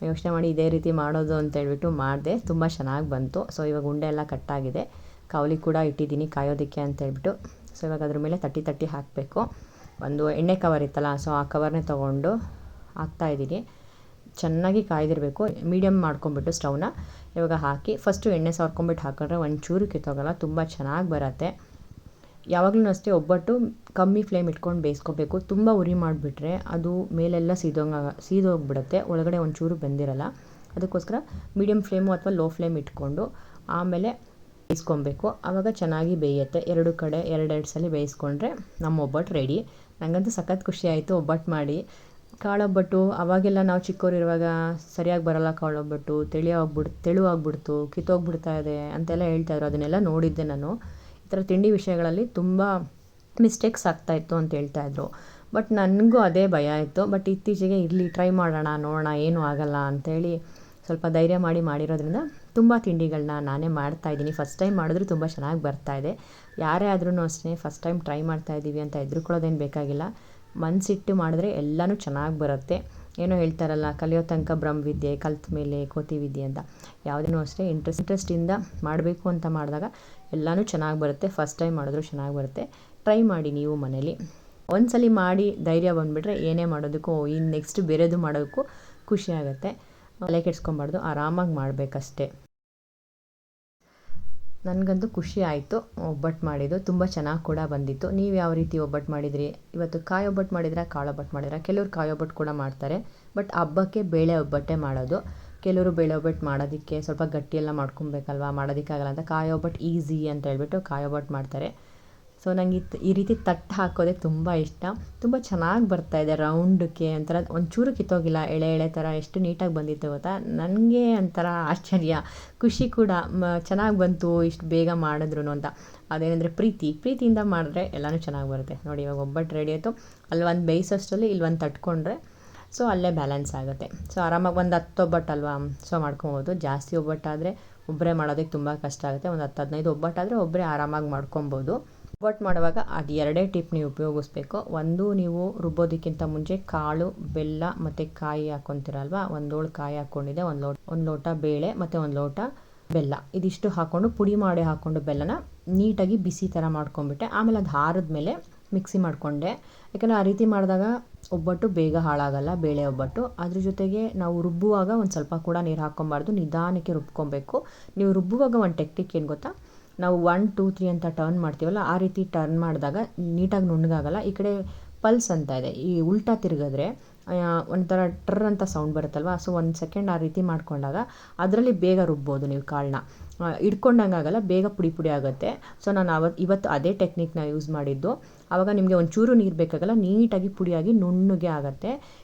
ಯೋಚನೆ ಮಾಡಿ ಇದೇ ರೀತಿ ಮಾಡೋದು ಅಂತ ಹೇಳ್ಬಿಟ್ಟು ಮಾಡಿದೆ, ತುಂಬ ಚೆನ್ನಾಗಿ ಬಂತು. ಸೊ ಇವಾಗ ಉಂಡೆ ಎಲ್ಲ ಕಟ್ಟಾಗಿದೆ, ಕಾವಲಿ ಕೂಡ ಇಟ್ಟಿದ್ದೀನಿ ಕಾಯೋದಕ್ಕೆ ಅಂತ ಹೇಳ್ಬಿಟ್ಟು. ಸೊ ಇವಾಗ ಅದ್ರ ಮೇಲೆ ತಟ್ಟಿ ಹಾಕಬೇಕು. ಒಂದು ಎಣ್ಣೆ ಕವರ್ ಇತ್ತಲ್ಲ, ಸೊ ಆ ಕವರ್ನೇ ತೊಗೊಂಡು ಹಾಕ್ತಾಯಿದ್ದೀನಿ. ಚೆನ್ನಾಗಿ ಕಾಯ್ದಿರಬೇಕು, ಮೀಡಿಯಮ್ ಮಾಡ್ಕೊಂಬಿಟ್ಟು ಸ್ಟವ್ನ ಇವಾಗ ಹಾಕಿ ಫಸ್ಟು ಎಣ್ಣೆ ಸವರ್ಕೊಂಬಿಟ್ಟು ಹಾಕಿದ್ರೆ ಒಂಚೂರು ಕಿತ್ತೋಗಲ್ಲ, ತುಂಬ ಚೆನ್ನಾಗಿ ಬರುತ್ತೆ. ಯಾವಾಗಲೂ ಅಷ್ಟೇ ಒಬ್ಬಟ್ಟು ಕಮ್ಮಿ ಫ್ಲೇಮ್ ಇಟ್ಕೊಂಡು ಬೇಯಿಸ್ಕೋಬೇಕು, ತುಂಬ ಉರಿ ಮಾಡಿಬಿಟ್ರೆ ಅದು ಮೇಲೆಲ್ಲ ಸೀದೋಗ್ಬಿಡುತ್ತೆ, ಒಳಗಡೆ ಒಂಚೂರು ಬೆಂದಿರಲ್ಲ. ಅದಕ್ಕೋಸ್ಕರ ಮೀಡಿಯಮ್ ಫ್ಲೇಮು ಅಥವಾ ಲೋ ಫ್ಲೇಮ್ ಇಟ್ಕೊಂಡು ಆಮೇಲೆ ಬೇಯಿಸ್ಕೊಬೇಕು, ಆವಾಗ ಚೆನ್ನಾಗಿ ಬೇಯುತ್ತೆ. ಎರಡು ಕಡೆ ಎರಡೆರಡು ಸಲ ಬೇಯಿಸ್ಕೊಂಡ್ರೆ ನಮ್ಮ ಒಬ್ಬಟ್ಟು ರೆಡಿ. ನನಗಂತೂ ಸಖತ್ ಖುಷಿ ಆಯಿತು ಒಬ್ಬಟ್ಟು ಮಾಡಿ. ಕಾಳೊಬ್ಬಟ್ಟು ಅವಾಗೆಲ್ಲ ನಾವು ಚಿಕ್ಕವರಿರುವಾಗ ಸರಿಯಾಗಿ ಬರೋಲ್ಲ ಕಾಳೊಬ್ಬಟ್ಟು, ತೆಳುವಾಗ್ಬಿಡ್ತು, ಕಿತ್ತೋಗ್ಬಿಡ್ತಾ ಇದೆ ಅಂತೆಲ್ಲ ಹೇಳ್ತಾಯಿದ್ರು. ಅದನ್ನೆಲ್ಲ ನೋಡಿದ್ದೆ ನಾನು. ಈ ಥರ ತಿಂಡಿ ವಿಷಯಗಳಲ್ಲಿ ತುಂಬ ಮಿಸ್ಟೇಕ್ಸ್ ಆಗ್ತಾಯಿತ್ತು ಅಂತ ಹೇಳ್ತಾಯಿದ್ರು. ಬಟ್ ನನಗೂ ಅದೇ ಭಯ ಇತ್ತು. ಬಟ್ ಇತ್ತೀಚೆಗೆ ಇರಲಿ ಟ್ರೈ ಮಾಡೋಣ, ನೋಡೋಣ ಏನೂ ಆಗಲ್ಲ ಅಂಥೇಳಿ ಸ್ವಲ್ಪ ಧೈರ್ಯ ಮಾಡಿರೋದ್ರಿಂದ ತುಂಬ ತಿಂಡಿಗಳನ್ನ ನಾನೇ ಮಾಡ್ತಾಯಿದ್ದೀನಿ. ಫಸ್ಟ್ ಟೈಮ್ ಮಾಡಿದ್ರೂ ತುಂಬ ಚೆನ್ನಾಗಿ ಬರ್ತಾಯಿದೆ. ಯಾರೇ ಆದ್ರೂ ಅಷ್ಟೇ ಫಸ್ಟ್ ಟೈಮ್ ಟ್ರೈ ಮಾಡ್ತಾಯಿದ್ದೀವಿ ಅಂತ ಹೆದ್ರುಕೊಳ್ಳೋದೇನು ಬೇಕಾಗಿಲ್ಲ, ಮನಸ್ಸಿಟ್ಟು ಮಾಡಿದ್ರೆ ಎಲ್ಲನೂ ಚೆನ್ನಾಗಿ ಬರುತ್ತೆ. ಏನೋ ಹೇಳ್ತಾರಲ್ಲ, ಕಲಿಯೋ ತನಕ ಬ್ರಹ್ಮವಿದ್ಯೆ, ಕಲ್ತ ಮೇಲೆ ಕೋತಿ ವಿದ್ಯೆ ಅಂತ. ಯಾವುದೇನೂ ಅಷ್ಟೇ ಇಂಟ್ರೆಸ್ಟಿಂದ ಮಾಡಬೇಕು ಅಂತ ಮಾಡಿದಾಗ ಎಲ್ಲನೂ ಚೆನ್ನಾಗಿ ಬರುತ್ತೆ. ಫಸ್ಟ್ ಟೈಮ್ ಮಾಡಿದ್ರೂ ಚೆನ್ನಾಗಿ ಬರುತ್ತೆ. ಟ್ರೈ ಮಾಡಿ ನೀವು ಮನೇಲಿ. ಒಂದ್ಸಲಿ ಮಾಡಿ ಧೈರ್ಯ ಬಂದುಬಿಟ್ರೆ ಏನೇ ಮಾಡೋದಕ್ಕೂ ಇನ್ನು ನೆಕ್ಸ್ಟ್ ಬೇರೆದು ಮಾಡೋದಕ್ಕೂ ಖುಷಿ ಆಗುತ್ತೆ. ತಲೆ ಕೆಡಿಸ್ಕೊಬಾರ್ದು, ಆರಾಮಾಗಿ ಮಾಡಬೇಕಷ್ಟೆ. ನನಗಂತೂ ಖುಷಿ ಆಯಿತು ಒಬ್ಬಟ್ಟು ಮಾಡಿದ್ದು, ತುಂಬ ಚೆನ್ನಾಗಿ ಕೂಡ ಬಂದಿತ್ತು. ನೀವು ಯಾವ ರೀತಿ ಒಬ್ಬಟ್ಟು ಮಾಡಿದ್ರಿ? ಇವತ್ತು ಕಾಯಿ ಒಬ್ಬಟ್ಟು ಮಾಡಿದ್ರೆ ಕಾಳು ಒಬ್ಬಟ್ಟು ಮಾಡಿದ್ರೆ, ಕೆಲವ್ರು ಕಾಯಿ ಒಬ್ಬಟ್ಟು ಕೂಡ ಮಾಡ್ತಾರೆ. ಬಟ್ ಹಬ್ಬಕ್ಕೆ ಬೇಳೆ ಒಬ್ಬಟ್ಟೇ ಮಾಡೋದು. ಕೆಲವರು ಬೇಳೆ ಒಬ್ಬಟ್ಟು ಮಾಡೋದಕ್ಕೆ ಸ್ವಲ್ಪ ಗಟ್ಟಿಯೆಲ್ಲ ಮಾಡ್ಕೊಬೇಕಲ್ವ, ಮಾಡೋದಕ್ಕಾಗಲ್ಲ ಅಂತ ಕಾಯಿ ಒಬ್ಬಟ್ಟು ಈಸಿ ಅಂತ ಹೇಳ್ಬಿಟ್ಟು ಕಾಯಿ ಒಬ್ಬಟ್ಟು ಮಾಡ್ತಾರೆ. ಸೊ ನನಗೆ ಈ ರೀತಿ ತಟ್ಟು ಹಾಕೋದಕ್ಕೆ ತುಂಬ ಇಷ್ಟ. ತುಂಬ ಚೆನ್ನಾಗಿ ಬರ್ತಾಯಿದೆ, ರೌಂಡಕ್ಕೆ ಒಂಥರ ಒಂಚೂರು ಕಿತ್ತೋಗಿಲ್ಲ, ಎಳೆ ಎಳೆ ಥರ ಎಷ್ಟು ನೀಟಾಗಿ ಬಂದಿತ್ತು ಗೊತ್ತಾ. ನನಗೆ ಒಂಥರ ಆಶ್ಚರ್ಯ, ಖುಷಿ ಕೂಡ, ಚೆನ್ನಾಗಿ ಬಂತು ಇಷ್ಟು ಬೇಗ ಮಾಡಿದ್ರು ಅಂತ. ಅದೇನೆಂದರೆ ಪ್ರೀತಿಯಿಂದ ಮಾಡಿದ್ರೆ ಎಲ್ಲನೂ ಚೆನ್ನಾಗಿ ಬರುತ್ತೆ. ನೋಡಿ ಇವಾಗ ಒಬ್ಬಟ್ಟು ರೆಡಿ ಆಯಿತು. ಅಲ್ಲಿ ಒಂದು ಬೇಯಿಸೋಷ್ಟರಲ್ಲಿ ಇಲ್ಲಿ ಒಂದು ತಟ್ಕೊಂಡ್ರೆ ಸೊ ಅಲ್ಲೇ ಬ್ಯಾಲೆನ್ಸ್ ಆಗುತ್ತೆ. ಸೊ ಆರಾಮಾಗಿ ಒಂದು 10 ಒಬ್ಬಟ್ಟಲ್ವಾ, ಸೊ ಮಾಡ್ಕೊಬೋದು. ಜಾಸ್ತಿ ಒಬ್ಬಟ್ಟಾದರೆ ಒಬ್ಬರೇ ಮಾಡೋದಕ್ಕೆ ತುಂಬ ಕಷ್ಟ ಆಗುತ್ತೆ. ಒಂದು 10-15 ಒಬ್ಬಟ್ಟಾದರೆ ಒಬ್ಬರೇ ಆರಾಮಾಗಿ ಮಾಡ್ಕೊಬೋದು. ಒಬ್ಬಟ್ಟು ಮಾಡುವಾಗ ಅದು 2 ಟಿಪ್ ನೀವು ಉಪಯೋಗಿಸ್ಬೇಕು. ಒಂದು, ನೀವು ರುಬ್ಬೋದಕ್ಕಿಂತ ಮುಂಚೆ ಕಾಳು, ಬೆಲ್ಲ ಮತ್ತು ಕಾಯಿ ಹಾಕ್ಕೊತೀರಲ್ವ, ಒಂದು ಹೋಳು ಕಾಯಿ ಹಾಕ್ಕೊಂಡಿದ್ದೆ, ಒಂದು ಲೋಟ ಬೇಳೆ ಮತ್ತು ಒಂದು ಲೋಟ ಬೆಲ್ಲ, ಇದಿಷ್ಟು ಹಾಕ್ಕೊಂಡು ಪುಡಿ ಮಾಡಿ ಹಾಕ್ಕೊಂಡು ಬೆಲ್ಲನ ನೀಟಾಗಿ ಬಿಸಿ ಥರ ಮಾಡ್ಕೊಂಬಿಟ್ಟೆ. ಆಮೇಲೆ ಅದು ಆರಿದ್ಮೇಲೆ ಮಿಕ್ಸಿ ಮಾಡಿಕೊಂಡೆ. ಯಾಕಂದರೆ ಆ ರೀತಿ ಮಾಡಿದಾಗ ಒಬ್ಬಟ್ಟು ಬೇಗ ಹಾಳಾಗಲ್ಲ, ಬೇಳೆ ಒಬ್ಬಟ್ಟು. ಅದ್ರ ಜೊತೆಗೆ ನಾವು ರುಬ್ಬುವಾಗ ಒಂದು ಸ್ವಲ್ಪ ಕೂಡ ನೀರು ಹಾಕ್ಕೊಬಾರ್ದು, ನಿಧಾನಕ್ಕೆ ರುಬ್ಕೊಬೇಕು. ನೀವು ರುಬ್ಬುವಾಗ ಒಂದು ಟೆಕ್ನಿಕ್ ಏನು ಗೊತ್ತಾ, ನಾವು 1 2 3 ಅಂತ ಟರ್ನ್ ಮಾಡ್ತೀವಲ್ಲ, ಆ ರೀತಿ ಟರ್ನ್ ಮಾಡಿದಾಗ ನೀಟಾಗಿ ನುಣ್ಣಗಾಗಲ್ಲ. ಈ ಕಡೆ ಪಲ್ಸ್ ಅಂತ ಇದೆ, ಈ ಉಲ್ಟಾ ತಿರುಗಿದ್ರೆ ಒಂಥರ ಟ್ರ್ ಅಂತ ಸೌಂಡ್ ಬರುತ್ತಲ್ವ. ಸೊ 1 ಸೆಕೆಂಡ್ ಆ ರೀತಿ ಮಾಡ್ಕೊಂಡಾಗ ಅದರಲ್ಲಿ ಬೇಗ ರುಬ್ಬೋದು ನೀವು ಕಾಳನ್ನ, ಹಿಡ್ಕೊಂಡಂಗಾಗಲ್ಲ, ಬೇಗ ಪುಡಿ ಆಗುತ್ತೆ. ಸೊ ನಾನು ಇವತ್ತು ಅದೇ ಟೆಕ್ನಿಕ್ನ ಯೂಸ್ ಮಾಡಿದ್ದು. ಆವಾಗ ನಿಮಗೆ ಒಂಚೂರು ನೀರು ಬೇಕಾಗಲ್ಲ, ನೀಟಾಗಿ ಪುಡಿಯಾಗಿ ನುಣ್ಣಗೆ ಆಗುತ್ತೆ.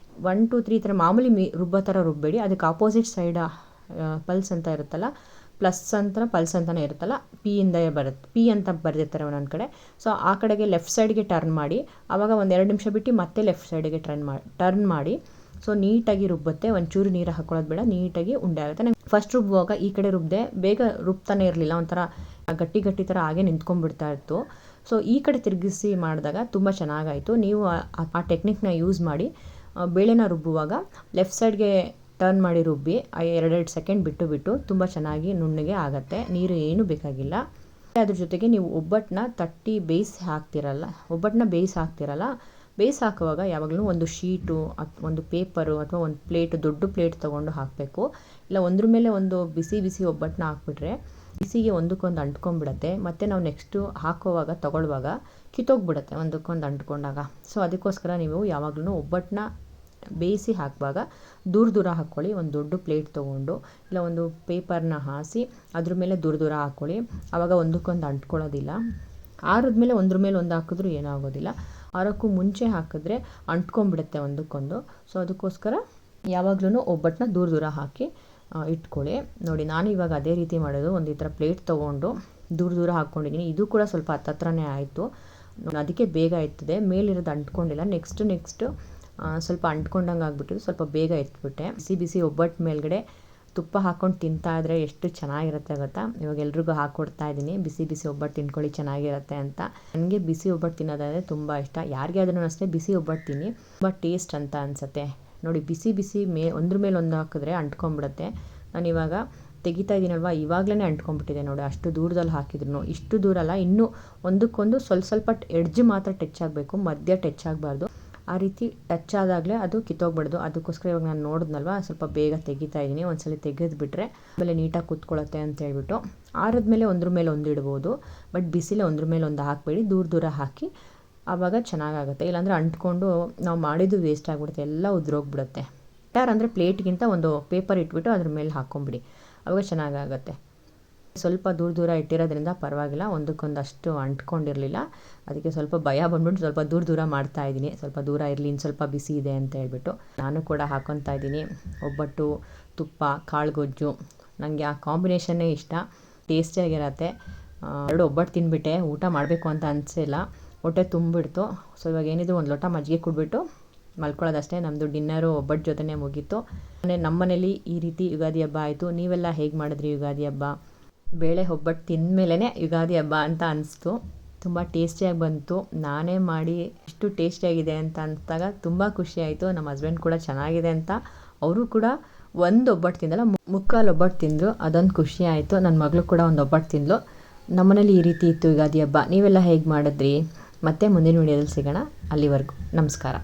1 2 3 ಥರ ಮಾಮೂಲಿ ರುಬ್ಬೋ ಥರ ರುಬ್ಬೇಡಿ. ಅದಕ್ಕೆ ಆಪೋಸಿಟ್ ಸೈಡ್ ಪಲ್ಸ್ ಅಂತ ಇರುತ್ತಲ್ಲ, ಪ್ಲಸ್ ಅಂತ ಪಲ್ಸ್ ಅಂತಲೇ ಇರುತ್ತಲ್ಲ, ಪಿ ಅಂತ ಬರೆದಿರ್ತಾರೆ ಒಂದೊಂದು ಕಡೆ. ಸೊ ಆ ಕಡೆಗೆ ಲೆಫ್ಟ್ ಸೈಡ್ಗೆ ಟರ್ನ್ ಮಾಡಿ, ಆವಾಗ ಒಂದು 2 ನಿಮಿಷ ಬಿಟ್ಟು ಮತ್ತೆ ಲೆಫ್ಟ್ ಸೈಡ್ಗೆ ಟರ್ನ್ ಮಾಡಿ. ಸೊ ನೀಟಾಗಿ ರುಬ್ಬುತ್ತೆ, ಒಂಚೂರು ನೀರು ಹಾಕೊಳ್ಳೋದು ಬೇಡ, ನೀಟಾಗಿ ಉಂಡೆ ಆಗುತ್ತೆ. ನಂಗೆ ಫಸ್ಟ್ ರುಬ್ಬುವಾಗ ಈ ಕಡೆ ರುಬ್ಬದೆ, ಬೇಗ ರುಬ್ತಾನೆ ಇರಲಿಲ್ಲ, ಒಂಥರ ಗಟ್ಟಿ ಥರ ಹಾಗೆ ನಿಂತ್ಕೊಂಡ್ಬಿಡ್ತಾ ಇತ್ತು. ಸೊ ಈ ಕಡೆ ತಿರುಗಿಸಿ ಮಾಡಿದಾಗ ತುಂಬ ಚೆನ್ನಾಗಾಯಿತು. ನೀವು ಆ ಟೆಕ್ನಿಕ್ನ ಯೂಸ್ ಮಾಡಿ ಬೇಳೆನ ರುಬ್ಬುವಾಗ ಲೆಫ್ಟ್ ಸೈಡ್ಗೆ ಟರ್ನ್ ಮಾಡಿ ರುಬ್ಬಿ 2 ಸೆಕೆಂಡ್ ಬಿಟ್ಟು ತುಂಬ ಚೆನ್ನಾಗಿ ನುಣ್ಣಗೆ ಆಗುತ್ತೆ. ನೀರು ಏನೂ ಬೇಕಾಗಿಲ್ಲ. ಅದ್ರ ಜೊತೆಗೆ ನೀವು ಒಬ್ಬಟ್ಟನ್ನ ತಟ್ಟಿ ಬೇಯಿಸಿ ಹಾಕ್ತಿರಲ್ಲ, ಬೇಯಿಸಿ ಹಾಕುವಾಗ ಯಾವಾಗಲೂ ಒಂದು ಶೀಟು, ಒಂದು ಪೇಪರು ಅಥವಾ ಒಂದು ಪ್ಲೇಟು, ದೊಡ್ಡ ಪ್ಲೇಟ್ ತೊಗೊಂಡು ಹಾಕಬೇಕು. ಇಲ್ಲ ಒಂದ್ರ ಮೇಲೆ ಒಂದು ಬಿಸಿ ಒಬ್ಬಟ್ಟನ್ನ ಹಾಕ್ಬಿಟ್ರೆ ಬಿಸಿಗೆ ಒಂದಕ್ಕೊಂದು ಅಂಟ್ಕೊಂಡ್ಬಿಡುತ್ತೆ. ಮತ್ತು ನಾವು ನೆಕ್ಸ್ಟು ತಗೊಳ್ಳುವಾಗ ಕಿತ್ತೋಗ್ಬಿಡುತ್ತೆ ಒಂದಕ್ಕೊಂದು ಅಂಟ್ಕೊಂಡಾಗ. ಸೊ ಅದಕ್ಕೋಸ್ಕರ ನೀವು ಯಾವಾಗಲೂ ಒಬ್ಬಟ್ಟನ್ನ ಬೇಯಿಸಿ ಹಾಕುವಾಗ ದೂರ ಹಾಕ್ಕೊಳ್ಳಿ. ಒಂದು ದೊಡ್ಡ ಪ್ಲೇಟ್ ತೊಗೊಂಡು ಇಲ್ಲ ಒಂದು ಪೇಪರ್ನ ಹಾಸಿ ಅದ್ರ ಮೇಲೆ ದೂರ ಹಾಕ್ಕೊಳ್ಳಿ. ಆವಾಗ ಒಂದಕ್ಕೊಂದು ಅಂಟ್ಕೊಳ್ಳೋದಿಲ್ಲ. ಆರಿದ್ಮೇಲೆ ಒಂದ್ರ ಮೇಲೆ ಒಂದು ಹಾಕಿದ್ರೂ ಏನೂ ಆಗೋದಿಲ್ಲ. ಆರೋಕ್ಕೂ ಮುಂಚೆ ಹಾಕಿದ್ರೆ ಅಂಟ್ಕೊಂಡ್ಬಿಡುತ್ತೆ ಒಂದಕ್ಕೊಂದು. ಸೊ ಅದಕ್ಕೋಸ್ಕರ ಯಾವಾಗಲೂ ಒಬ್ಬಟ್ಟನ್ನ ದೂರ ಹಾಕಿ ಇಟ್ಕೊಳ್ಳಿ. ನೋಡಿ ನಾನು ಇವಾಗ ಅದೇ ರೀತಿ ಮಾಡೋದು. ಒಂದು ಈ ಥರ ಪ್ಲೇಟ್ ತೊಗೊಂಡು ದೂರ ಹಾಕ್ಕೊಂಡಿದ್ದೀನಿ. ಇದು ಕೂಡ ಸ್ವಲ್ಪ ಹತ್ರನೇ ಆಯಿತು, ಅದಕ್ಕೆ ಬೇಗ ಎತ್ತದೆ. ಮೇಲಿರೋದು ಅಂಟ್ಕೊಂಡಿಲ್ಲ. ನೆಕ್ಸ್ಟ್ ಸ್ವಲ್ಪ ಅಂಟ್ಕೊಂಡಂಗೆ ಆಗ್ಬಿಟ್ಟಿದ್ದು, ಸ್ವಲ್ಪ ಬೇಗ ಎತ್ಬಿಟ್ಟೆ. ಬಿಸಿ ಒಬ್ಬಟ್ಟು ಮೇಲ್ಗಡೆ ತುಪ್ಪ ಹಾಕ್ಕೊಂಡು ತಿಂತಾಯಿದ್ರೆ ಎಷ್ಟು ಚೆನ್ನಾಗಿರುತ್ತೆ ಗೊತ್ತಾ. ಇವಾಗ ಎಲ್ರಿಗೂ ಹಾಕ್ಕೊಡ್ತಾ ಇದ್ದೀನಿ, ಬಿಸಿ ಒಬ್ಬಟ್ಟು ತಿನ್ಕೊಳ್ಳಿ, ಚೆನ್ನಾಗಿರುತ್ತೆ ಅಂತ. ನನಗೆ ಬಿಸಿ ಒಬ್ಬಟ್ಟು ತಿನ್ನೋದಾದರೆ ತುಂಬ ಇಷ್ಟ. ಯಾರಿಗೆ ಅದನ್ನು ಅಷ್ಟೇ ಬಿಸಿ ಒಬ್ಬಟ್ಟು ತಿನ್ನಿ, ತುಂಬ ಟೇಸ್ಟ್ ಅಂತ ಅನಿಸುತ್ತೆ. ನೋಡಿ ಬಿಸಿ ಒಂದ್ರ ಮೇಲೆ ಒಂದು ಹಾಕಿದ್ರೆ ಅಂಟ್ಕೊಂಡ್ಬಿಡುತ್ತೆ. ನಾನಿವಾಗ ತೆಗಿತಾ ಇದ್ದೀನಲ್ವ, ಇವಾಗಲೇ ಅಂಟ್ಕೊಂಡ್ಬಿಟ್ಟಿದೆ ನೋಡಿ. ಅಷ್ಟು ದೂರದಲ್ಲಿ ಹಾಕಿದ್ರು, ಇಷ್ಟು ದೂರ ಅಲ್ಲ, ಇನ್ನೂ ಒಂದಕ್ಕೊಂದು ಸ್ವಲ್ಪ ಎಡ್ಜ್ ಮಾತ್ರ ಟಚ್ ಆಗಬೇಕು, ಮಧ್ಯ ಟಚ್ ಆಗಬಾರ್ದು. ಆ ರೀತಿ ಟಚ್ ಆದಾಗಲೇ ಅದು ಕಿತ್ತೋಗ್ಬಿಡ್ದು. ಅದಕ್ಕೋಸ್ಕರ ಇವಾಗ ನಾನು ನೋಡಿದ್ನಲ್ವ, ಸ್ವಲ್ಪ ಬೇಗ ತೆಗಿತಾ ಇದ್ದೀನಿ. ಒಂದ್ಸಲ ತೆಗೆದುಬಿಟ್ರೆ ಆಮೇಲೆ ನೀಟಾಗಿ ಕೂತ್ಕೊಳ್ಳುತ್ತೆ ಅಂತ ಹೇಳ್ಬಿಟ್ಟು. ಆರಿದ್ಮೇಲೆ ಒಂದ್ರ ಮೇಲೆ ಒಂದು ಇಡ್ಬೋದು, ಬಟ್ ಬಿಸಿಲೇ ಒಂದ್ರ ಮೇಲೆ ಒಂದು ಹಾಕಬೇಡಿ, ದೂರ ಹಾಕಿ. ಆವಾಗ ಚೆನ್ನಾಗಾಗುತ್ತೆ. ಇಲ್ಲಾಂದರೆ ಅಂಟ್ಕೊಂಡು ನಾವು ಮಾಡಿದ್ದು ವೇಸ್ಟ್ ಆಗಿಬಿಡುತ್ತೆ, ಎಲ್ಲ ಉದುರೋಗ್ಬಿಡುತ್ತೆ. ಅಂದರೆ ಪ್ಲೇಟ್ಗಿಂತ ಒಂದು ಪೇಪರ್ ಇಟ್ಬಿಟ್ಟು ಅದ್ರ ಮೇಲೆ ಹಾಕ್ಕೊಂಬಿಡಿ, ಆವಾಗ ಚೆನ್ನಾಗಾಗುತ್ತೆ. ಸ್ವಲ್ಪ ದೂರ ಇಟ್ಟಿರೋದ್ರಿಂದ ಪರವಾಗಿಲ್ಲ, ಒಂದಕ್ಕೊಂದು ಅಷ್ಟು ಅಂಟ್ಕೊಂಡಿರಲಿಲ್ಲ. ಅದಕ್ಕೆ ಸ್ವಲ್ಪ ಭಯ ಬಂದ್ಬಿಟ್ಟು ಸ್ವಲ್ಪ ದೂರ ಮಾಡ್ತಾ ಇದ್ದೀನಿ. ಸ್ವಲ್ಪ ದೂರ ಇರಲಿ, ಇನ್ನು ಸ್ವಲ್ಪ ಬಿಸಿ ಇದೆ ಅಂತ ಹೇಳ್ಬಿಟ್ಟು ನಾನು ಕೂಡ ಹಾಕ್ಕೊತಾ ಇದ್ದೀನಿ. ಒಬ್ಬಟ್ಟು, ತುಪ್ಪ, ಕಾಳುಗೊಜ್ಜು, ನನಗೆ ಆ ಕಾಂಬಿನೇಷನ್ನೇ ಇಷ್ಟ, ಟೇಸ್ಟಿಯಾಗಿರತ್ತೆ. 2 ಒಬ್ಬಟ್ಟು ತಿಂದುಬಿಟ್ಟೆ, ಊಟ ಮಾಡಬೇಕು ಅಂತ ಅನಿಸಿಲ್ಲ, ಹೊಟ್ಟೆ ತುಂಬಿಡ್ತು. ಸೊ ಇವಾಗ ಏನಿದ್ರು ಒಂದು ಲೋಟ ಮಜ್ಜಿಗೆ ಕುಡಿಬಿಟ್ಟು ಮಲ್ಕೊಳ್ಳೋದಷ್ಟೇ. ನಮ್ಮದು ಡಿನ್ನರು ಒಬ್ಬಟ್ಟು ಜೊತೆನೇ ಮುಗೀತು. ನಮ್ಮ ಮನೇಲಿ ಈ ರೀತಿ ಯುಗಾದಿ ಹಬ್ಬ ಆಯಿತು. ನೀವೆಲ್ಲ ಹೇಗೆ ಮಾಡಿದ್ರಿ ಯುಗಾದಿ ಹಬ್ಬ? ಬೇಳೆ ಒಬ್ಬಟ್ಟು ತಿಂದಮೇಲೆ ಯುಗಾದಿ ಹಬ್ಬ ಅಂತ ಅನಿಸ್ತು. ತುಂಬ ಟೇಸ್ಟಿಯಾಗಿ ಬಂತು. ನಾನೇ ಮಾಡಿ ಇಷ್ಟು ಟೇಸ್ಟಿಯಾಗಿದೆ ಅಂತ ಅನಿಸಿದಾಗ ತುಂಬ ಖುಷಿಯಾಯಿತು. ನಮ್ಮ ಹಸ್ಬೆಂಡ್ ಕೂಡ ಚೆನ್ನಾಗಿದೆ ಅಂತ, ಅವರು ಕೂಡ ಒಂದು ಒಬ್ಬಟ್ಟು ತಿಂದಲ್ಲ, 3/4 ಒಬ್ಬಟ್ಟು ತಿಂದರು. ಅದೊಂದು ಖುಷಿ ಆಯಿತು. ನನ್ನ ಮಗಳು ಕೂಡ ಒಂದು ಒಬ್ಬಟ್ಟು ತಿಂದಳು. ನಮ್ಮನೇಲಿ ಈ ರೀತಿ ಇತ್ತು ಯುಗಾದಿ ಹಬ್ಬ. ನೀವೆಲ್ಲ ಹೇಗೆ ಮಾಡಿದ್ರಿ? ಮತ್ತೆ ಮುಂದಿನ ವಿಡಿಯೋದಲ್ಲಿ ಸಿಗೋಣ. ಅಲ್ಲಿವರೆಗೂ ನಮಸ್ಕಾರ.